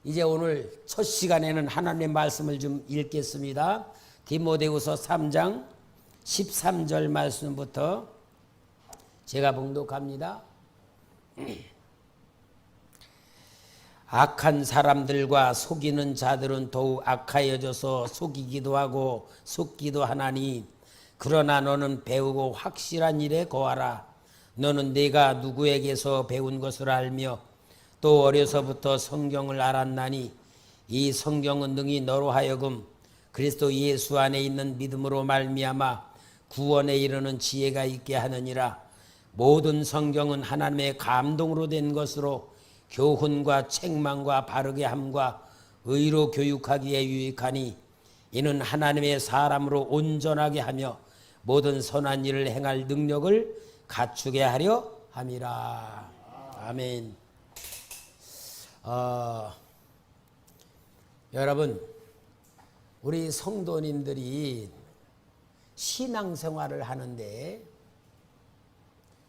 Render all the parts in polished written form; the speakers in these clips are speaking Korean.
이제 오늘 첫 시간에는 하나님의 말씀을 좀 읽겠습니다. 디모데후서 3장 13절 말씀부터 제가 봉독합니다. 악한 사람들과 속이는 자들은 더욱 악하여져서 속이기도 하고 속기도 하나니, 그러나 너는 배우고 확실한 일에 거하라. 너는 내가 누구에게서 배운 것을 알며 또 어려서부터 성경을 알았나니, 이 성경은 능히 너로 하여금 그리스도 예수 안에 있는 믿음으로 말미암아 구원에 이르는 지혜가 있게 하느니라. 모든 성경은 하나님의 감동으로 된 것으로 교훈과 책망과 바르게 함과 의로 교육하기에 유익하니, 이는 하나님의 사람으로 온전하게 하며 모든 선한 일을 행할 능력을 갖추게 하려 함이라. 아멘. 여러분, 우리 성도님들이 신앙생활을 하는데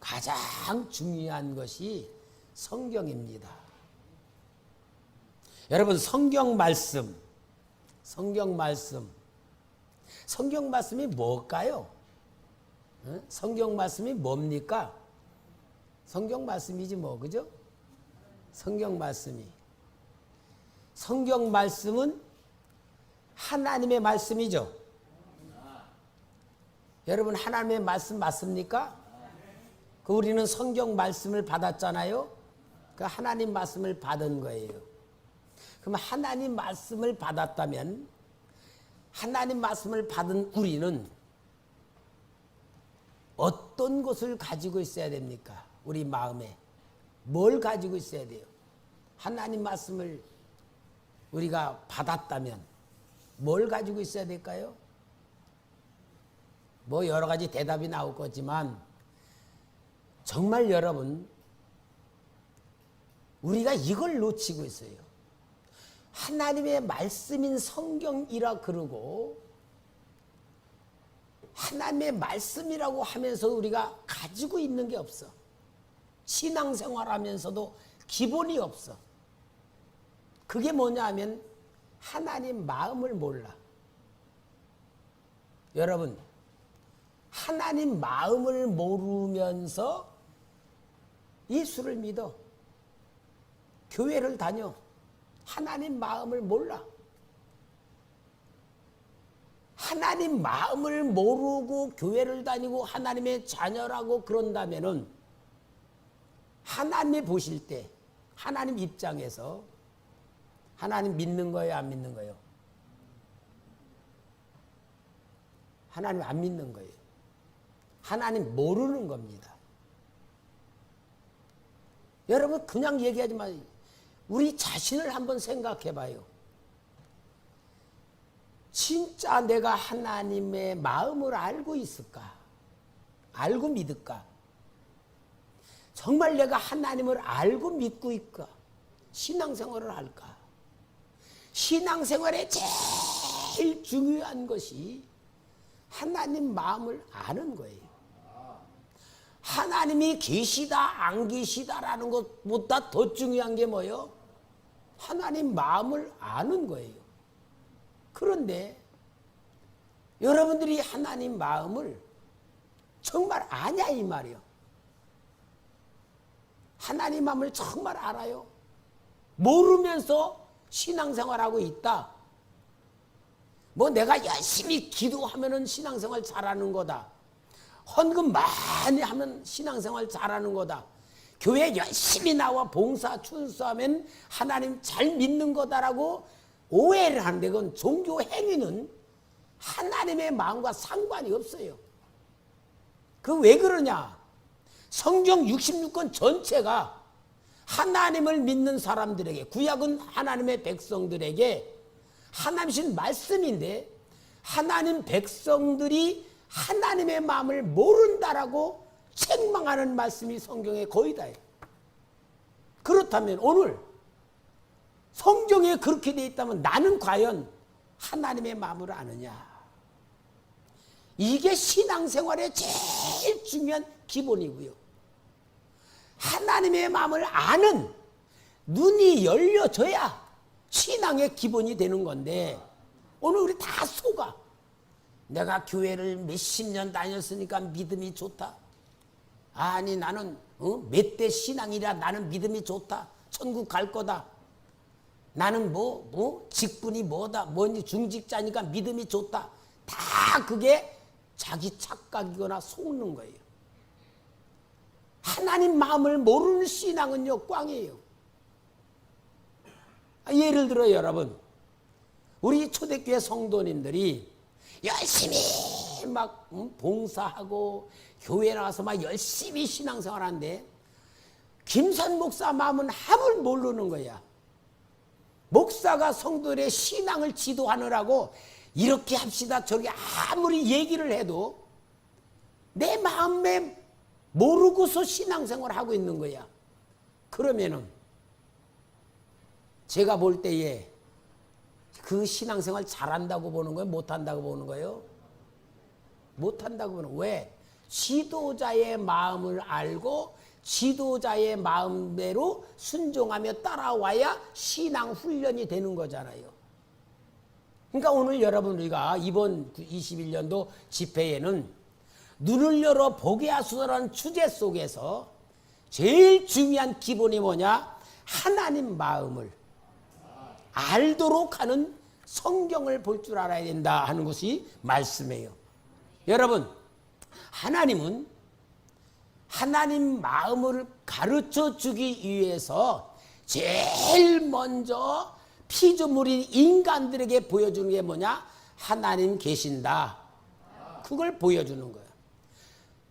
가장 중요한 것이 성경입니다. 여러분, 성경 말씀이 뭘까요? 성경 말씀이 뭡니까? 성경 말씀이지 뭐, 그죠? 성경 말씀은 하나님의 말씀이죠. 여러분, 하나님의 말씀 맞습니까? 우리는 성경 말씀을 받았잖아요. 그 하나님 말씀을 받은 거예요. 그럼 하나님 말씀을 받았다면, 하나님 말씀을 받은 우리는 어떤 것을 가지고 있어야 됩니까? 우리 마음에 뭘 가지고 있어야 돼요? 하나님 말씀을 우리가 받았다면 뭘 가지고 있어야 될까요? 뭐 여러 가지 대답이 나올 거지만, 정말 여러분, 우리가 이걸 놓치고 있어요. 하나님의 말씀인 성경이라 그러고 하나님의 말씀이라고 하면서 우리가 가지고 있는 게 없어. 신앙생활하면서도 기본이 없어. 그게 뭐냐 하면 하나님 마음을 몰라. 여러분, 하나님 마음을 모르면서 예수를 믿어, 교회를 다녀, 하나님 마음을 몰라. 하나님 마음을 모르고 교회를 다니고 하나님의 자녀라고 그런다면은, 하나님이 보실 때, 하나님 입장에서 하나님 믿는 거예요, 안 믿는 거예요? 하나님 안 믿는 거예요. 하나님 모르는 겁니다. 여러분, 그냥 얘기하지 마요. 우리 자신을 한번 생각해 봐요. 진짜 내가 하나님의 마음을 알고 있을까? 알고 믿을까? 정말 내가 하나님을 알고 믿고 있까? 신앙생활을 할까? 신앙생활에 제일 중요한 것이 하나님 마음을 아는 거예요. 하나님이 계시다 안 계시다라는 것보다 더 중요한 게 뭐예요? 하나님 마음을 아는 거예요. 그런데 여러분들이 하나님 마음을 정말 아냐 이 말이요. 하나님 마음을 정말 알아요? 모르면서 신앙생활하고 있다. 뭐 내가 열심히 기도하면은 신앙생활 잘하는 거다. 헌금 많이 하면 신앙생활 잘하는 거다. 교회 열심히 나와 봉사 춘수하면 하나님 잘 믿는 거다라고 오해를 하는데, 그건 종교 행위는 하나님의 마음과 상관이 없어요. 그 왜 그러냐? 성경 66권 전체가 하나님을 믿는 사람들에게, 구약은 하나님의 백성들에게 하나님이신 말씀인데, 하나님 백성들이 하나님의 마음을 모른다라고 책망하는 말씀이 성경에 거의 다예요. 그렇다면 오늘 성경에 그렇게 되어 있다면 나는 과연 하나님의 마음을 아느냐? 이게 신앙생활의 제일 중요한 기본이고요. 하나님의 마음을 아는 눈이 열려져야 신앙의 기본이 되는 건데 오늘 우리 다 속아. 내가 교회를 몇십 년 다녔으니까 믿음이 좋다. 아니 나는 몇 대 신앙이라 나는 믿음이 좋다. 천국 갈 거다. 나는 직분이 뭐다. 뭔지 중직자니까 믿음이 좋다. 다 그게 자기 착각이거나 속는 거예요. 하나님 마음을 모르는 신앙은요 꽝이에요. 예를 들어 여러분, 우리 초대교회 성도님들이 열심히 막 봉사하고 교회 나와서 막 열심히 신앙생활하는데 김선 목사 마음은 함을 모르는 거야. 목사가 성도들의 신앙을 지도하느라고 이렇게 합시다 저렇게 아무리 얘기를 해도 내 마음에 모르고서 신앙생활을 하고 있는 거야. 그러면은 제가 볼 때에 그 신앙생활 잘한다고 보는 거예요? 못한다고 보는 거예요? 못한다고 보는 거예요. 왜? 지도자의 마음을 알고 지도자의 마음대로 순종하며 따라와야 신앙 훈련이 되는 거잖아요. 그러니까 오늘 여러분 우리가 이번 21년도 집회에는 눈을 열어 보게 하소서라는 주제 속에서 제일 중요한 기본이 뭐냐? 하나님 마음을 알도록 하는 성경을 볼 줄 알아야 된다 하는 것이 말씀이에요. 여러분, 하나님은 하나님 마음을 가르쳐 주기 위해서 제일 먼저 피조물인 인간들에게 보여주는 게 뭐냐? 하나님 계신다. 그걸 보여주는 거예요.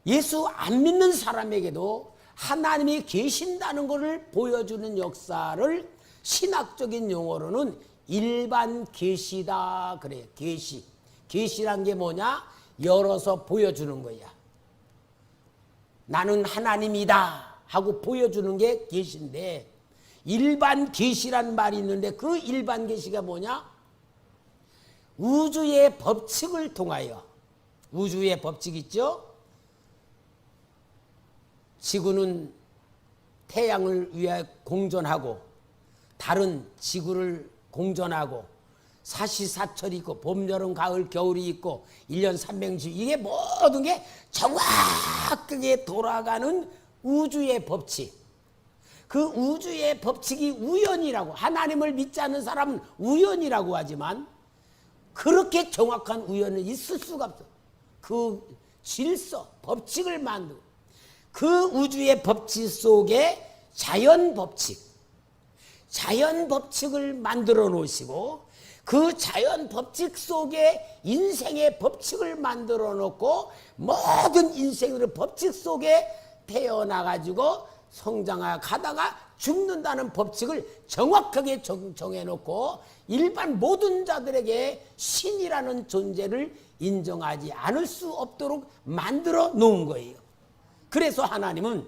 예수 안 믿는 사람에게도 하나님이 계신다는 것을 보여주는 역사를 신학적인 용어로는 일반 계시다 그래요. 계시. 계시란 게 뭐냐? 열어서 보여주는 거야. 나는 하나님이다 하고 보여주는 게 계시인데, 일반 계시란 말이 있는데 그 일반 계시가 뭐냐? 우주의 법칙을 통하여, 우주의 법칙 있죠? 지구는 태양을 위해 공전하고 달은 지구를 공전하고 사시사철이 있고 봄, 여름, 가을, 겨울이 있고 1년 360 이게 모든 게 정확하게 돌아가는 우주의 법칙. 그 우주의 법칙이 우연이라고, 하나님을 믿지 않는 사람은 우연이라고 하지만 그렇게 정확한 우연은 있을 수가 없어. 그 질서, 법칙을 만들고 그 우주의 법칙 속에 자연 법칙을 만들어 놓으시고 그 자연 법칙 속에 인생의 법칙을 만들어 놓고 모든 인생의 법칙 속에 태어나가지고 성장하여 가다가 죽는다는 법칙을 정확하게 정해놓고 일반 모든 자들에게 신이라는 존재를 인정하지 않을 수 없도록 만들어 놓은 거예요. 그래서 하나님은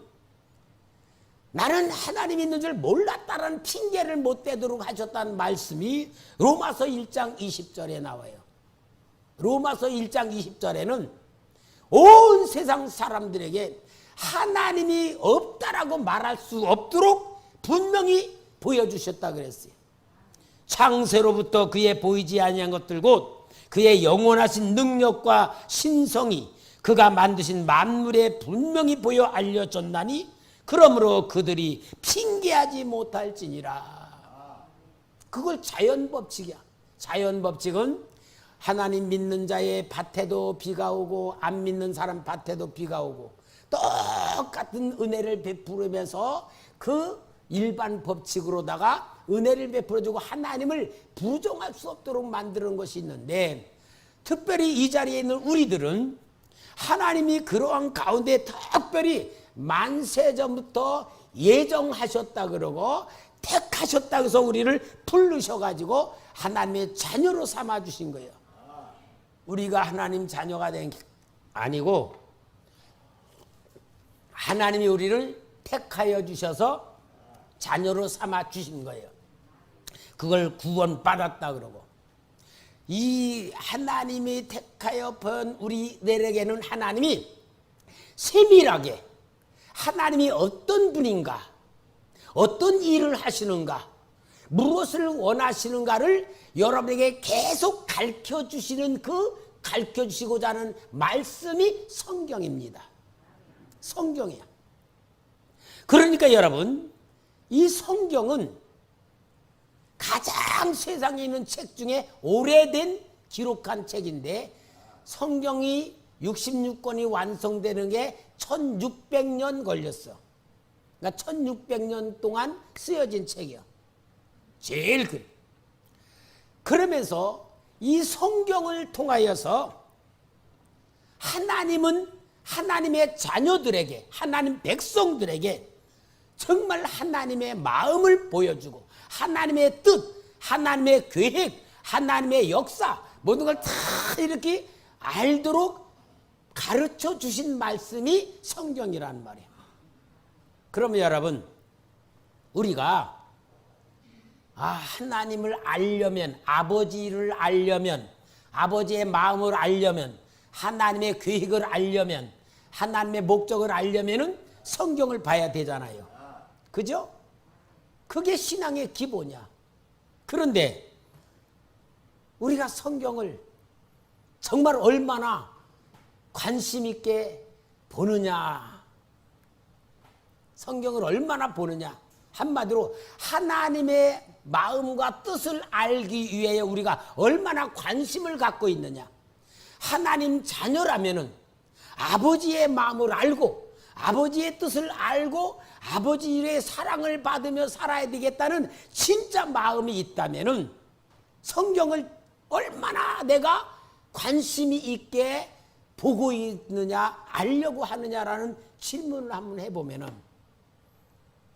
나는 하나님 있는 줄 몰랐다라는 핑계를 못 대도록 하셨다는 말씀이 로마서 1장 20절에 나와요. 로마서 1장 20절에는 온 세상 사람들에게 하나님이 없다라고 말할 수 없도록 분명히 보여주셨다 그랬어요. 창세로부터 그의 보이지 아니한 것들 곧 그의 영원하신 능력과 신성이 그가 만드신 만물에 분명히 보여 알려졌나니 그러므로 그들이 핑계하지 못할지니라. 그걸 자연법칙이야. 자연법칙은 하나님 믿는 자의 밭에도 비가 오고 안 믿는 사람 밭에도 비가 오고 똑같은 은혜를 베푸면서 그 일반 법칙으로다가 은혜를 베풀어주고 하나님을 부정할 수 없도록 만드는 것이 있는데, 특별히 이 자리에 있는 우리들은 하나님이 그러한 가운데 특별히 만세전부터 예정하셨다 그러고 택하셨다 그래서 우리를 부르셔가지고 하나님의 자녀로 삼아주신 거예요. 우리가 하나님 자녀가 된 게 아니고 하나님이 우리를 택하여 주셔서 자녀로 삼아 주신 거예요. 그걸 구원받았다 그러고, 이 하나님이 택하여 본 우리들에게는 하나님이 세밀하게 하나님이 어떤 분인가, 어떤 일을 하시는가, 무엇을 원하시는가를 여러분에게 계속 가르쳐 주시는 가르쳐 주시고자 하는 말씀이 성경입니다. 성경이야. 그러니까 여러분, 이 성경은 가장 세상에 있는 책 중에 오래된 기록한 책인데, 성경이 66권이 완성되는 게 1600년 걸렸어. 그러니까 1600년 동안 쓰여진 책이야. 제일 큰. 그러면서 이 성경을 통하여서 하나님은 하나님의 자녀들에게, 하나님 백성들에게 정말 하나님의 마음을 보여주고 하나님의 뜻, 하나님의 계획, 하나님의 역사 모든 걸 다 이렇게 알도록 가르쳐 주신 말씀이 성경이라는 말이에요. 그러면 여러분, 우리가 하나님을 알려면, 아버지를 알려면, 아버지의 마음을 알려면, 하나님의 계획을 알려면, 하나님의 목적을 알려면은 성경을 봐야 되잖아요. 그죠? 그게 신앙의 기본이야. 그런데 우리가 성경을 정말 얼마나 관심 있게 보느냐, 성경을 얼마나 보느냐, 한마디로 하나님의 마음과 뜻을 알기 위해 우리가 얼마나 관심을 갖고 있느냐. 하나님 자녀라면은 아버지의 마음을 알고 아버지의 뜻을 알고 아버지의 사랑을 받으며 살아야 되겠다는 진짜 마음이 있다면은 성경을 얼마나 내가 관심이 있게 보고 있느냐, 알려고 하느냐라는 질문을 한번 해보면은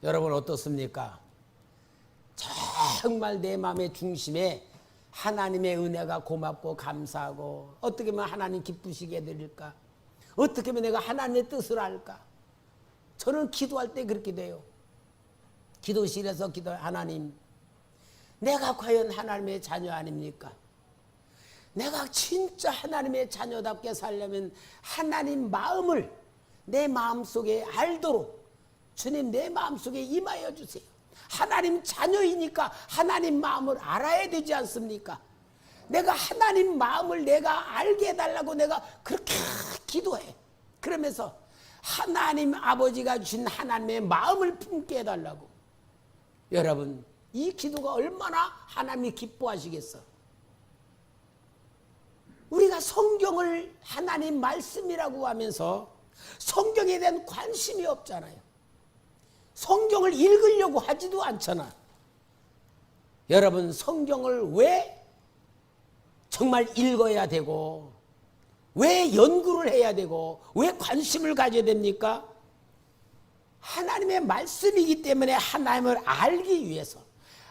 여러분 어떻습니까? 정말 내 마음의 중심에 하나님의 은혜가 고맙고 감사하고, 어떻게 하면 하나님 기쁘시게 해드릴까? 어떻게 하면 내가 하나님의 뜻을 알까? 저는 기도할 때 그렇게 돼요. 기도실에서 하나님, 내가 과연 하나님의 자녀 아닙니까? 내가 진짜 하나님의 자녀답게 살려면 하나님 마음을 내 마음속에 알도록 주님 내 마음속에 임하여 주세요. 하나님 자녀이니까 하나님 마음을 알아야 되지 않습니까? 내가 하나님 마음을 내가 알게 해달라고 내가 그렇게 기도해. 그러면서 하나님 아버지가 주신 하나님의 마음을 품게 해달라고. 여러분, 이 기도가 얼마나 하나님이 기뻐하시겠어. 우리가 성경을 하나님 말씀이라고 하면서 성경에 대한 관심이 없잖아요. 성경을 읽으려고 하지도 않잖아. 여러분, 성경을 왜 정말 읽어야 되고, 왜 연구를 해야 되고, 왜 관심을 가져야 됩니까? 하나님의 말씀이기 때문에 하나님을 알기 위해서,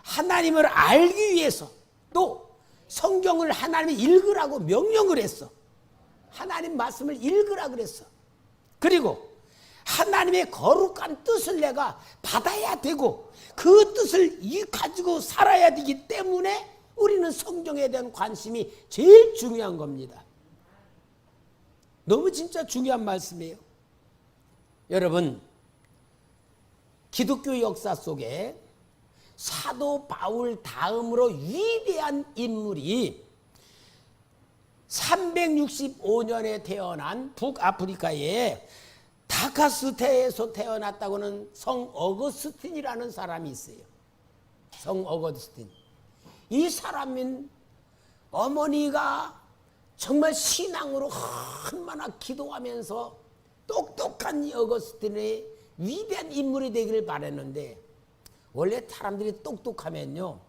하나님을 알기 위해서 또 성경을 하나님이 읽으라고 명령을 했어. 하나님 말씀을 읽으라 그랬어. 그리고 하나님의 거룩한 뜻을 내가 받아야 되고 그 뜻을 가지고 살아야 되기 때문에 우리는 성경에 대한 관심이 제일 중요한 겁니다. 너무 진짜 중요한 말씀이에요. 여러분, 기독교 역사 속에 사도 바울 다음으로 위대한 인물이 365년에 태어난 북아프리카의 다카스테에서 태어났다고는 성 어거스틴이라는 사람이 있어요. 성 어거스틴. 이 사람은 어머니가 정말 신앙으로 얼마나 기도하면서 똑똑한 이 어거스틴의 위대한 인물이 되기를 바랐는데, 원래 사람들이 똑똑하면요,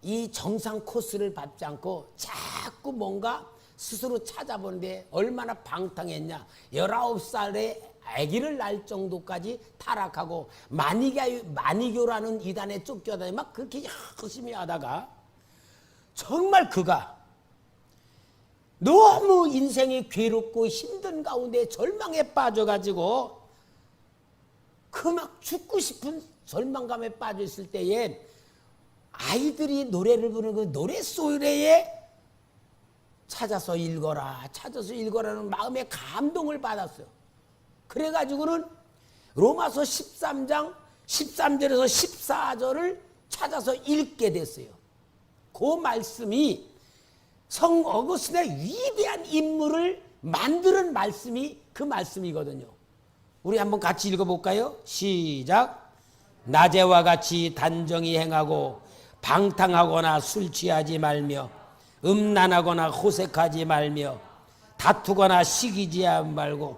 이 정상 코스를 밟지 않고 자꾸 뭔가 스스로 찾아보는데 얼마나 방탕했냐. 19살에 아기를 낳을 정도까지 타락하고 마니교라는 이단에 쫓겨다니 막 그렇게 열심히 하다가 정말 그가 너무 인생이 괴롭고 힘든 가운데 절망에 빠져가지고 그 막 죽고 싶은 절망감에 빠져 있을 때에 아이들이 노래를 부르는 그 노랫소리에 찾아서 읽어라는 마음의 감동을 받았어요. 그래가지고는 로마서 13장 13절에서 14절을 찾아서 읽게 됐어요. 그 말씀이 성 어거스틴의 위대한 인물을 만드는 말씀이 그 말씀이거든요. 우리 한번 같이 읽어볼까요? 시작. 낮에와 같이 단정히 행하고 방탕하거나 술 취하지 말며 음란하거나 호색하지 말며 다투거나 시기지 말고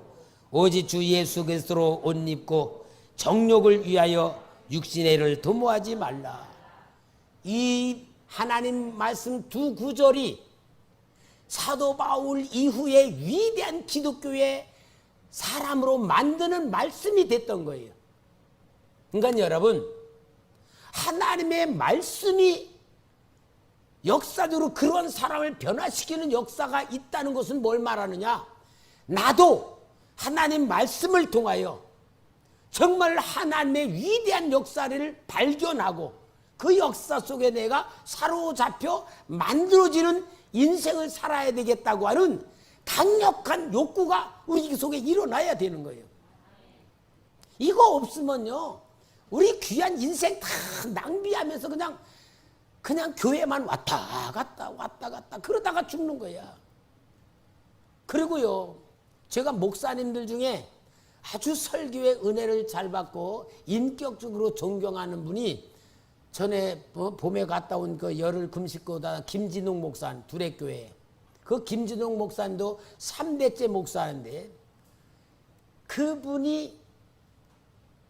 오직 주 예수 그리스도로 옷 입고 정욕을 위하여 육신의 일을 도모하지 말라. 이 하나님 말씀 두 구절이 사도 바울 이후에 위대한 기독교의 사람으로 만드는 말씀이 됐던 거예요. 그러니까 여러분, 하나님의 말씀이 역사적으로 그런 사람을 변화시키는 역사가 있다는 것은 뭘 말하느냐? 나도 하나님 말씀을 통하여 정말 하나님의 위대한 역사를 발견하고 그 역사 속에 내가 사로잡혀 만들어지는 인생을 살아야 되겠다고 하는 강력한 욕구가 우리 속에 일어나야 되는 거예요. 이거 없으면요, 우리 귀한 인생 다 낭비하면서 그냥 교회만 왔다 갔다 그러다가 죽는 거야. 그리고요, 제가 목사님들 중에 아주 설교의 은혜를 잘 받고 인격적으로 존경하는 분이 전에 봄에 갔다 온 그 열흘 금식고다 김진웅 목사, 두레교회. 그 김진웅 목사님도 3대째 목사인데, 그분이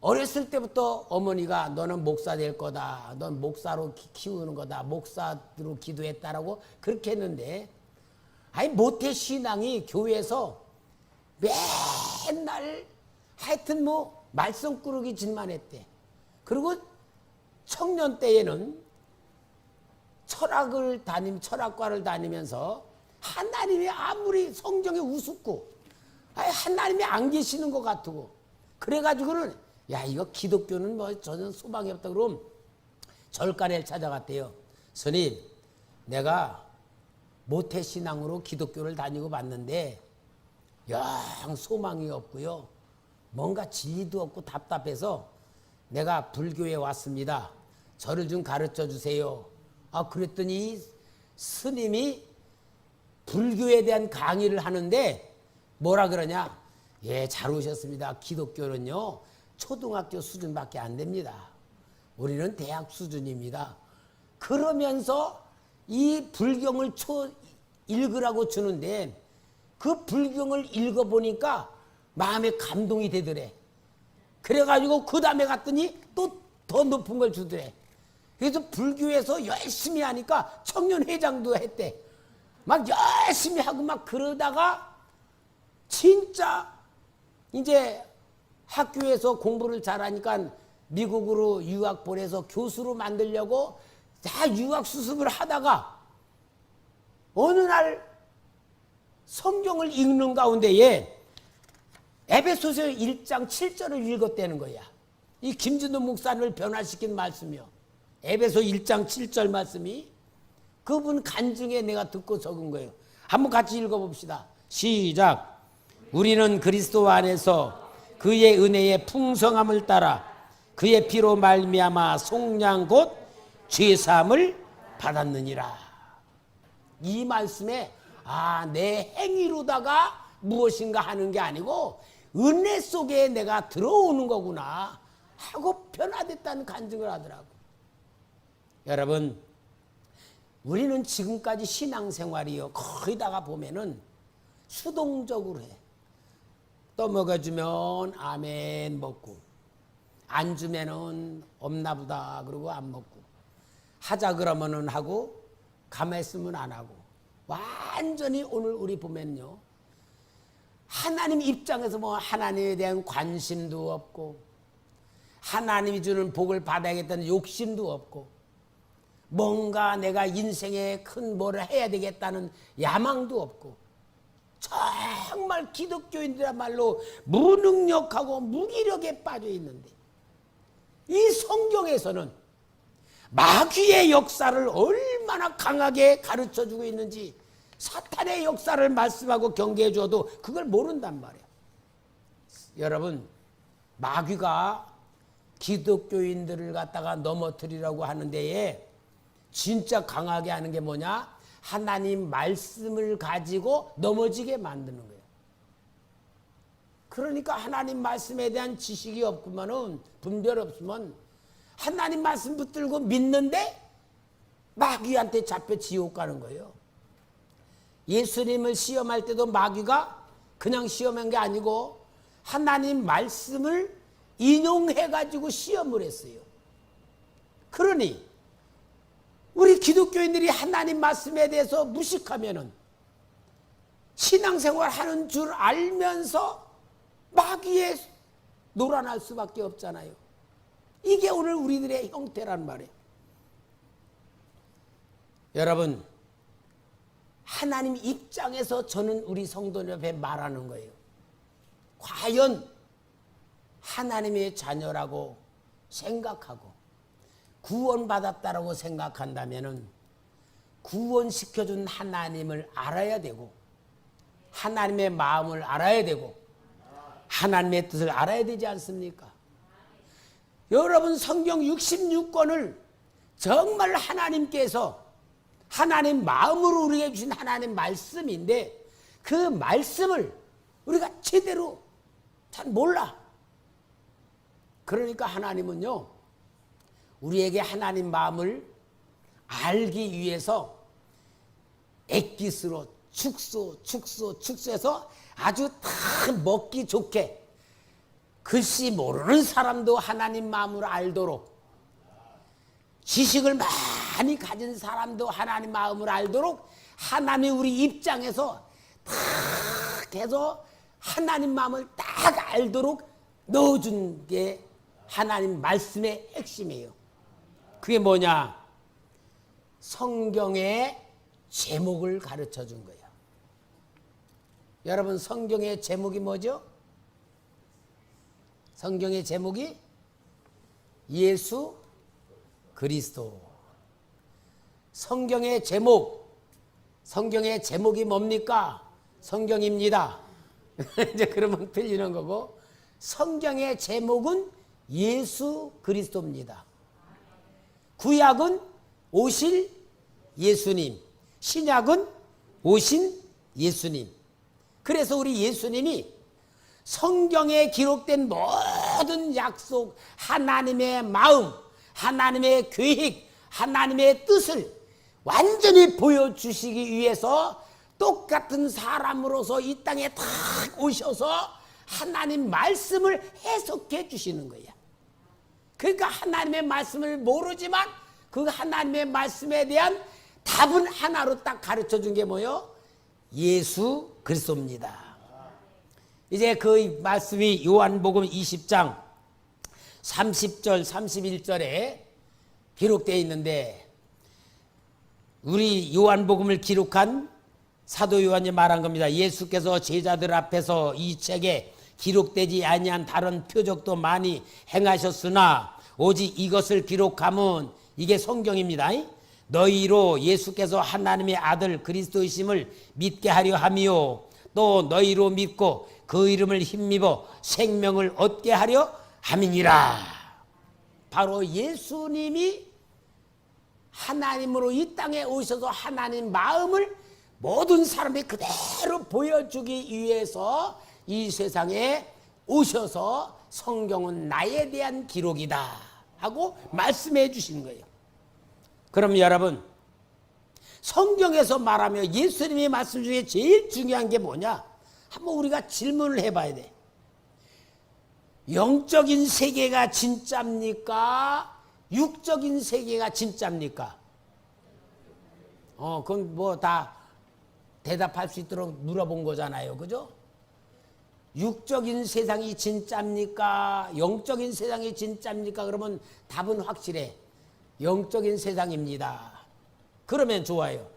어렸을 때부터 어머니가 너는 목사 될 거다, 넌 목사로 키우는 거다, 목사로 기도했다라고 그렇게 했는데, 아니 모태 신앙이 교회에서 맨날 하여튼 말썽꾸러기 짓만 했대. 그리고 청년 때에는 철학과를 다니면서 하나님이 아무리 성경에 우습고 하나님이 안 계시는 것 같고 그래가지고는 야, 이거 기독교는 전혀 소망이 없다. 그럼 절간에 찾아갔대요. 스님, 내가 모태신앙으로 기독교를 다니고 봤는데 영 소망이 없고요, 뭔가 진리도 없고 답답해서 내가 불교에 왔습니다. 저를 좀 가르쳐 주세요. 그랬더니 스님이 불교에 대한 강의를 하는데 뭐라 그러냐? 예, 잘 오셨습니다. 기독교는요, 초등학교 수준밖에 안 됩니다. 우리는 대학 수준입니다. 그러면서 이 불경을 읽으라고 주는데 그 불경을 읽어보니까 마음에 감동이 되더래. 그래가지고 그 다음에 갔더니 또 더 높은 걸 주더래. 그래서 불교에서 열심히 하니까 청년회장도 했대. 막 열심히 하고 막 그러다가 진짜 이제 학교에서 공부를 잘하니까 미국으로 유학 보내서 교수로 만들려고 다 유학 수습을 하다가 어느 날 성경을 읽는 가운데에 에베소서 1장 7절을 읽었다는 거야. 이 김진도 목사님을 변화시킨 말씀이요. 에베소 1장 7절 말씀이 그분 간증에 내가 듣고 적은 거예요. 한번 같이 읽어봅시다. 시작. 우리는 그리스도 안에서 그의 은혜의 풍성함을 따라 그의 피로 말미암아 속량 곧 죄사함을 받았느니라. 이 말씀에 내 행위로다가 무엇인가 하는 게 아니고 은혜 속에 내가 들어오는 거구나 하고 변화됐다는 간증을 하더라고. 여러분, 우리는 지금까지 신앙생활이요, 거의 다가 보면은 수동적으로 해. 떠먹어주면 아멘 먹고, 안 주면은 없나보다 그러고 안 먹고, 하자 그러면은 하고 가만히 있으면 안 하고, 완전히 오늘 우리 보면요, 하나님 입장에서 하나님에 대한 관심도 없고 하나님이 주는 복을 받아야겠다는 욕심도 없고 뭔가 내가 인생에 큰 뭐를 해야 되겠다는 야망도 없고 정말 기독교인들야말로 무능력하고 무기력에 빠져 있는데, 이 성경에서는 마귀의 역사를 얼마나 강하게 가르쳐주고 있는지 사탄의 역사를 말씀하고 경계해 줘도 그걸 모른단 말이에요. 여러분, 마귀가 기독교인들을 갖다가 넘어뜨리라고 하는 데에 진짜 강하게 하는 게 뭐냐? 하나님 말씀을 가지고 넘어지게 만드는 거예요. 그러니까 하나님 말씀에 대한 지식이 없구만은, 분별 없으면 하나님 말씀 붙들고 믿는데 마귀한테 잡혀 지옥 가는 거예요. 예수님을 시험할 때도 마귀가 그냥 시험한 게 아니고 하나님 말씀을 인용해가지고 시험을 했어요. 그러니 우리 기독교인들이 하나님 말씀에 대해서 무식하면은 신앙생활 하는 줄 알면서 마귀에 놀아날 수밖에 없잖아요. 이게 오늘 우리들의 형태란 말이에요. 여러분, 하나님 입장에서 저는 우리 성도들 앞에 말하는 거예요. 과연 하나님의 자녀라고 생각하고 구원받았다라고 생각한다면은 구원시켜준 하나님을 알아야 되고 하나님의 마음을 알아야 되고 하나님의 뜻을 알아야 되지 않습니까? 여러분, 성경 66권을 정말 하나님께서 하나님 마음으로 우리에게 주신 하나님 말씀인데 그 말씀을 우리가 제대로 잘 몰라. 그러니까 하나님은요, 우리에게 하나님 마음을 알기 위해서 액기스로 축소해서 아주 다 먹기 좋게 글씨 모르는 사람도 하나님 마음을 알도록, 지식을 많이 가진 사람도 하나님 마음을 알도록 하나님이 우리 입장에서 딱 해서 하나님 마음을 딱 알도록 넣어준 게 하나님 말씀의 핵심이에요. 그게 뭐냐? 성경의 제목을 가르쳐 준 거예요. 여러분, 성경의 제목이 뭐죠? 성경의 제목이 예수 그리스도. 성경의 제목이 뭡니까? 성경입니다. 이제 그러면 틀리는 거고, 성경의 제목은 예수 그리스도입니다. 구약은 오실 예수님, 신약은 오신 예수님. 그래서 우리 예수님이 성경에 기록된 모든 약속, 하나님의 마음, 하나님의 계획, 하나님의 뜻을 완전히 보여주시기 위해서 똑같은 사람으로서 이 땅에 탁 오셔서 하나님 말씀을 해석해 주시는 거야. 그러니까 하나님의 말씀을 모르지만 그 하나님의 말씀에 대한 답은 하나로 딱 가르쳐 준 게 뭐예요? 예수 그리스도입니다. 이제 그 말씀이 요한복음 20장 30절 31절에 기록되어 있는데, 우리 요한복음을 기록한 사도 요한이 말한 겁니다. 예수께서 제자들 앞에서 이 책에 기록되지 아니한 다른 표적도 많이 행하셨으나 오직 이것을 기록함은, 이게 성경입니다. 너희로 예수께서 하나님의 아들 그리스도이심을 믿게 하려 하며 또 너희로 믿고 그 이름을 힘입어 생명을 얻게 하려 함이니라. 바로 예수님이 하나님으로 이 땅에 오셔서 하나님 마음을 모든 사람이 그대로 보여주기 위해서 이 세상에 오셔서 성경은 나에 대한 기록이다 하고 말씀해 주신 거예요. 그럼 여러분, 성경에서 말하며 예수님의 말씀 중에 제일 중요한 게 뭐냐? 한번 우리가 질문을 해봐야 돼. 영적인 세계가 진짜입니까? 육적인 세계가 진짜입니까? 그건 뭐 다 대답할 수 있도록 물어본 거잖아요. 그죠? 육적인 세상이 진짜입니까? 영적인 세상이 진짜입니까? 그러면 답은 확실해. 영적인 세상입니다. 그러면 좋아요.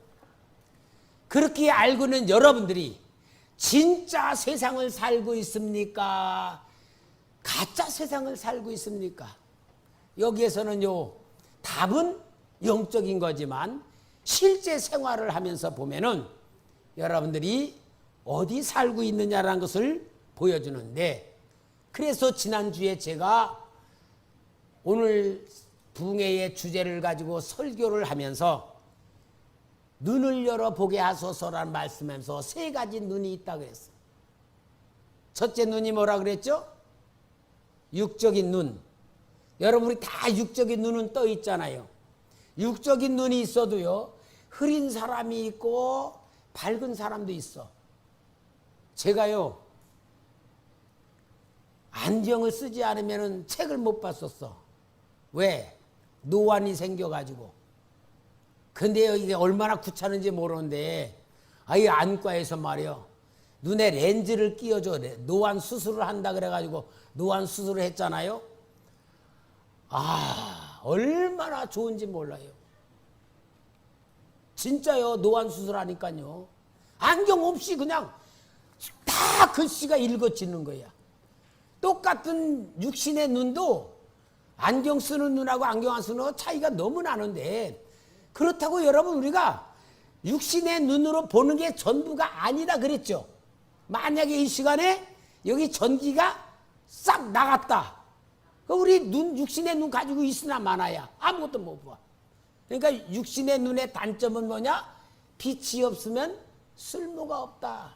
그렇게 알고 있는 여러분들이 진짜 세상을 살고 있습니까? 가짜 세상을 살고 있습니까? 여기에서는요, 답은 영적인 거지만 실제 생활을 하면서 보면은 여러분들이 어디 살고 있느냐라는 것을 보여주는데, 그래서 지난주에 제가 오늘 붕해의 주제를 가지고 설교를 하면서 눈을 열어보게 하소서라는 말씀하면서 세 가지 눈이 있다고 그랬어요. 첫째 눈이 뭐라 그랬죠? 육적인 눈. 여러분 우리 다 육적인 눈은 떠 있잖아요. 육적인 눈이 있어도요, 흐린 사람이 있고 밝은 사람도 있어. 제가요, 안경을 쓰지 않으면 책을 못 봤었어. 왜? 노안이 생겨가지고. 근데요, 이게 얼마나 귀찮은지 모르는데, 이 안과에서 말이요, 눈에 렌즈를 끼워줘. 노안 수술을 한다 그래가지고 노안 수술을 했잖아요. 얼마나 좋은지 몰라요. 진짜요, 노안 수술하니까요. 안경 없이 그냥 다 글씨가 읽어지는 거야. 똑같은 육신의 눈도 안경 쓰는 눈하고 안경 안 쓰는 눈하고 차이가 너무 나는데, 그렇다고 여러분 우리가 육신의 눈으로 보는 게 전부가 아니다 그랬죠. 만약에 이 시간에 여기 전기가 싹 나갔다. 우리 눈, 육신의 눈 가지고 있으나 마나야 아무것도 못 봐. 그러니까 육신의 눈의 단점은 뭐냐? 빛이 없으면 쓸모가 없다.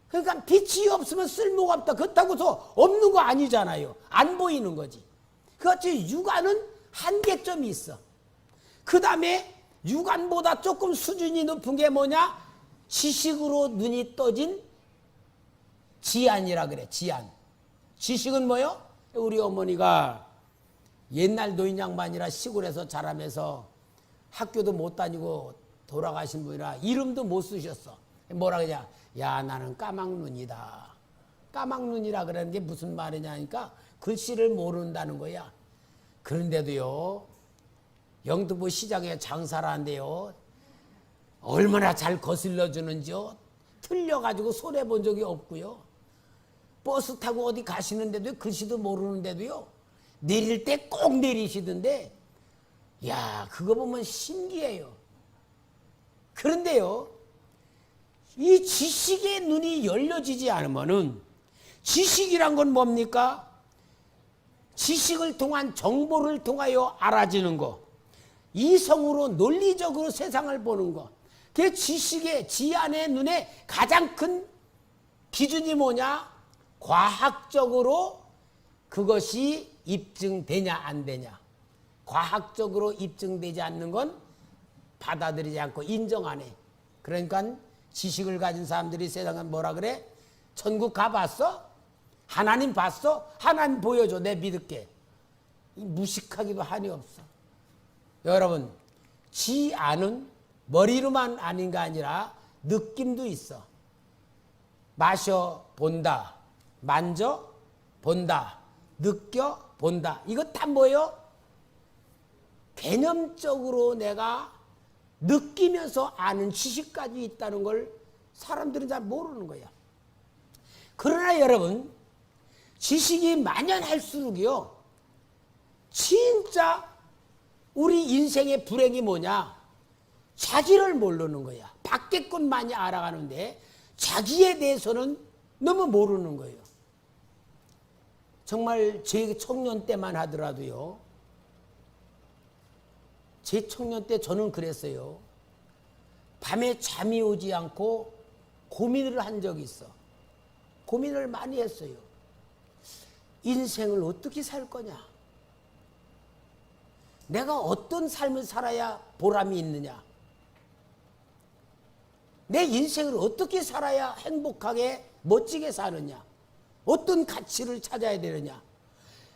그러니까 빛이 없으면 쓸모가 없다. 그렇다고서 없는 거 아니잖아요. 안 보이는 거지. 그렇지, 육안은 한계점이 있어. 그 다음에 육안보다 조금 수준이 높은 게 뭐냐? 지식으로 눈이 떠진 지안이라 그래. 지안. 지식은 뭐요? 우리 어머니가 옛날 노인 양반이라 시골에서 자라면서 학교도 못 다니고 돌아가신 분이라 이름도 못 쓰셨어. 뭐라 그러냐? 야, 나는 까막눈이다. 까막눈이라 그러는 게 무슨 말이냐 하니까 글씨를 모른다는 거야. 그런데도요, 영등포 시장에 장사를 한대요. 얼마나 잘 거슬러 주는지요. 틀려가지고 손해본 적이 없고요. 버스 타고 어디 가시는데도 글씨도 모르는데도요, 내릴 때 꼭 내리시던데, 야, 그거 보면 신기해요. 그런데요, 이 지식의 눈이 열려지지 않으면은, 지식이란 건 뭡니까? 지식을 통한 정보를 통하여 알아지는 거, 이성으로 논리적으로 세상을 보는 거. 그 지식의 지안의 눈에 가장 큰 기준이 뭐냐? 과학적으로 그것이 입증되냐 안 되냐. 과학적으로 입증되지 않는 건 받아들이지 않고 인정 안 해. 그러니까 지식을 가진 사람들이 세상에 뭐라 그래? 천국 가봤어? 하나님 봤어? 하나님 보여줘, 내 믿을게. 무식하기도 한이 없어. 여러분, 지안은 머리로만 아닌 게 아니라 느낌도 있어. 마셔 본다, 만져 본다, 느껴 본다. 이거 다 뭐예요? 개념적으로 내가 느끼면서 아는 지식까지 있다는 걸 사람들은 잘 모르는 거야. 그러나 여러분, 지식이 만연할수록요, 진짜 우리 인생의 불행이 뭐냐? 자기를 모르는 거야. 밖에 것 많이 알아가는데 자기에 대해서는 너무 모르는 거예요. 정말 제 청년 때만 하더라도요, 제 청년 때 저는 그랬어요. 밤에 잠이 오지 않고 고민을 한 적이 있어. 고민을 많이 했어요. 인생을 어떻게 살 거냐? 내가 어떤 삶을 살아야 보람이 있느냐? 내 인생을 어떻게 살아야 행복하게 멋지게 사느냐? 어떤 가치를 찾아야 되느냐?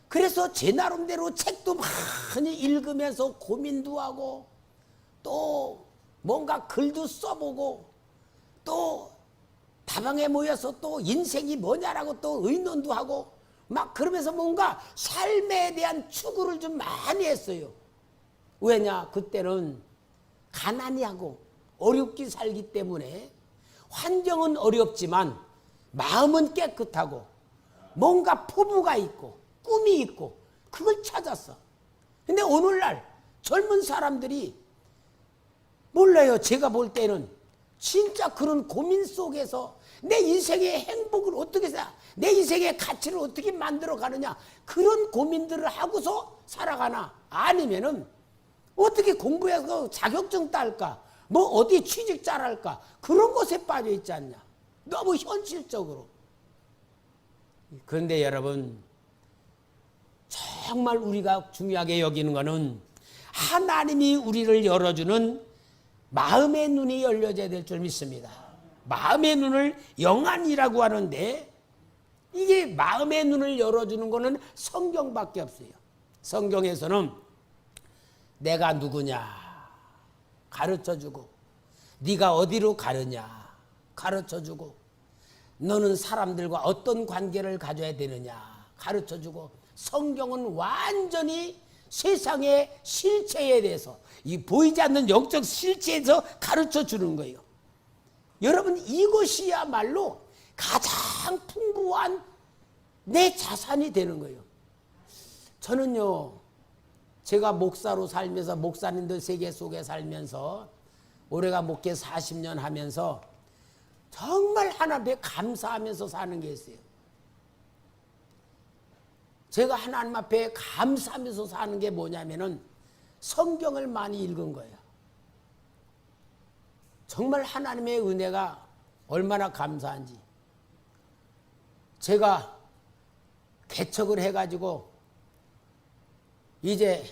그래서 제 나름대로 책도 많이 읽으면서 고민도 하고, 또 뭔가 글도 써보고, 또 다방에 모여서 또 인생이 뭐냐라고 또 의논도 하고, 막 그러면서 뭔가 삶에 대한 추구를 좀 많이 했어요. 왜냐? 그때는 가난이 하고 어렵게 살기 때문에 환경은 어렵지만 마음은 깨끗하고 뭔가 포부가 있고 꿈이 있고 그걸 찾았어. 근데 오늘날 젊은 사람들이 몰라요. 제가 볼 때는 진짜 그런 고민 속에서 내 인생의 행복을 어떻게 내 인생의 가치를 어떻게 만들어 가느냐, 그런 고민들을 하고서 살아가나, 아니면은 어떻게 공부해서 자격증 딸까, 뭐 어디 취직 잘할까, 그런 것에 빠져 있지 않냐. 너무 현실적으로. 그런데 여러분, 정말 우리가 중요하게 여기는 것은 하나님이 우리를 열어주는 마음의 눈이 열려져야 될 줄 믿습니다. 마음의 눈을 영안이라고 하는데, 이게 마음의 눈을 열어주는 것은 성경밖에 없어요. 성경에서는 내가 누구냐 가르쳐주고, 네가 어디로 가느냐 가르쳐주고, 너는 사람들과 어떤 관계를 가져야 되느냐 가르쳐주고, 성경은 완전히 세상의 실체에 대해서, 이 보이지 않는 영적 실체에서 가르쳐주는 거예요. 여러분, 이것이야말로 가장 풍부한 내 자산이 되는 거예요. 저는요, 제가 목사로 살면서, 목사님들 세계 속에 살면서, 올해가 목회 40년 하면서 정말 하나님께 감사하면서 사는 게 있어요. 제가 하나님 앞에 감사하면서 사는 게 뭐냐면은 성경을 많이 읽은 거예요. 정말 하나님의 은혜가 얼마나 감사한지. 제가 개척을 해가지고, 이제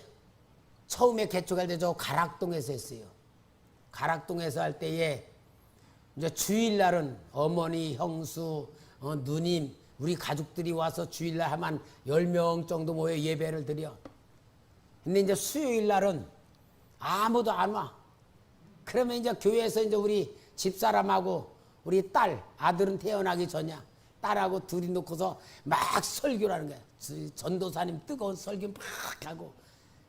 처음에 개척할 때 저 가락동에서 했어요. 가락동에서 할 때에 이제 주일날은 어머니, 형수, 누님, 우리 가족들이 와서 주일날 하면 10명 정도 모여 예배를 드려. 근데 이제 수요일날은 아무도 안 와. 그러면 이제 교회에서 이제 우리 집사람하고 우리 딸, 아들은 태어나기 전이야. 딸하고 둘이 놓고서 막 설교를 하는 거야. 전도사님 뜨거운 설교 막 하고.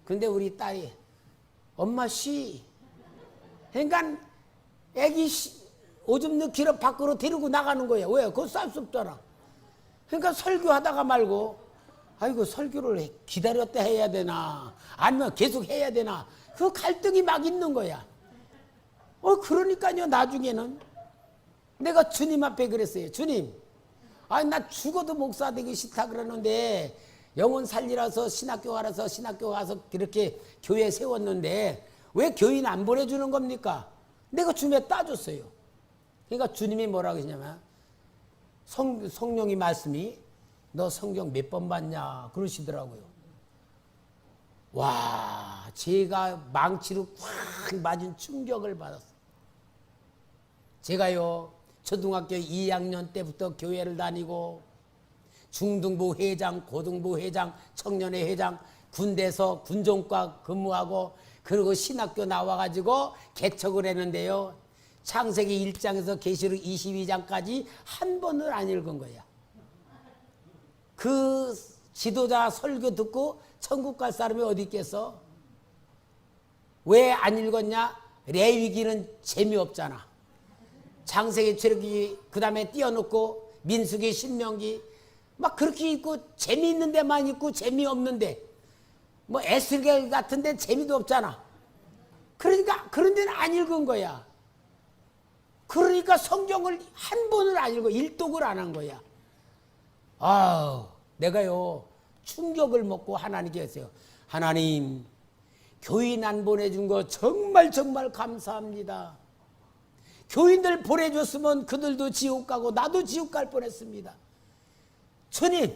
근데 우리 딸이 엄마 쉬. 그러니까 애기 오줌 넣기로 밖으로 데리고 나가는 거야. 왜? 그거 쌀 수 없잖아. 그러니까 설교하다가 말고, 아이고 설교를 기다렸다 해야 되나 아니면 계속 해야 되나, 그 갈등이 막 있는 거야. 그러니까요, 나중에는 내가 주님 앞에 그랬어요. 주님, 아니 나 죽어도 목사 되기 싫다 그러는데, 영혼 살리라서 신학교 가서 신학교 가서 그렇게 교회 세웠는데 왜 교인 안 보내주는 겁니까? 내가 주님에 따졌어요. 그러니까 주님이 뭐라고 하시냐면, 성령이 말씀이 너 성경 몇 번 봤냐 그러시더라고요. 와, 제가 망치로 꽉 맞은 충격을 받았어요. 제가요, 초등학교 2학년 때부터 교회를 다니고, 중등부 회장, 고등부 회장, 청년회 회장, 군대에서 군종과 근무하고, 그리고 신학교 나와가지고 개척을 했는데요, 창세기 1장에서 계시록 22장까지 한 번을 안 읽은 거야. 그 지도자 설교 듣고 천국 갈 사람이 어디 있겠어? 왜 안 읽었냐? 레위기는 재미없잖아. 창세기, 출애굽기 그 다음에 띄워놓고 민수기, 신명기 막 그렇게 읽고 재미있는 데만 읽고 재미없는데, 뭐 에스겔 같은 데는 재미도 없잖아. 그러니까 그런 데는 안 읽은 거야. 그러니까 성경을 한 번을 안 읽고 일독을 안 한 거야. 내가요 충격을 먹고 하나님께 했어요. 하나님, 교인 안 보내준 거 정말 감사합니다. 교인들 보내줬으면 그들도 지옥 가고 나도 지옥 갈 뻔했습니다. 주님,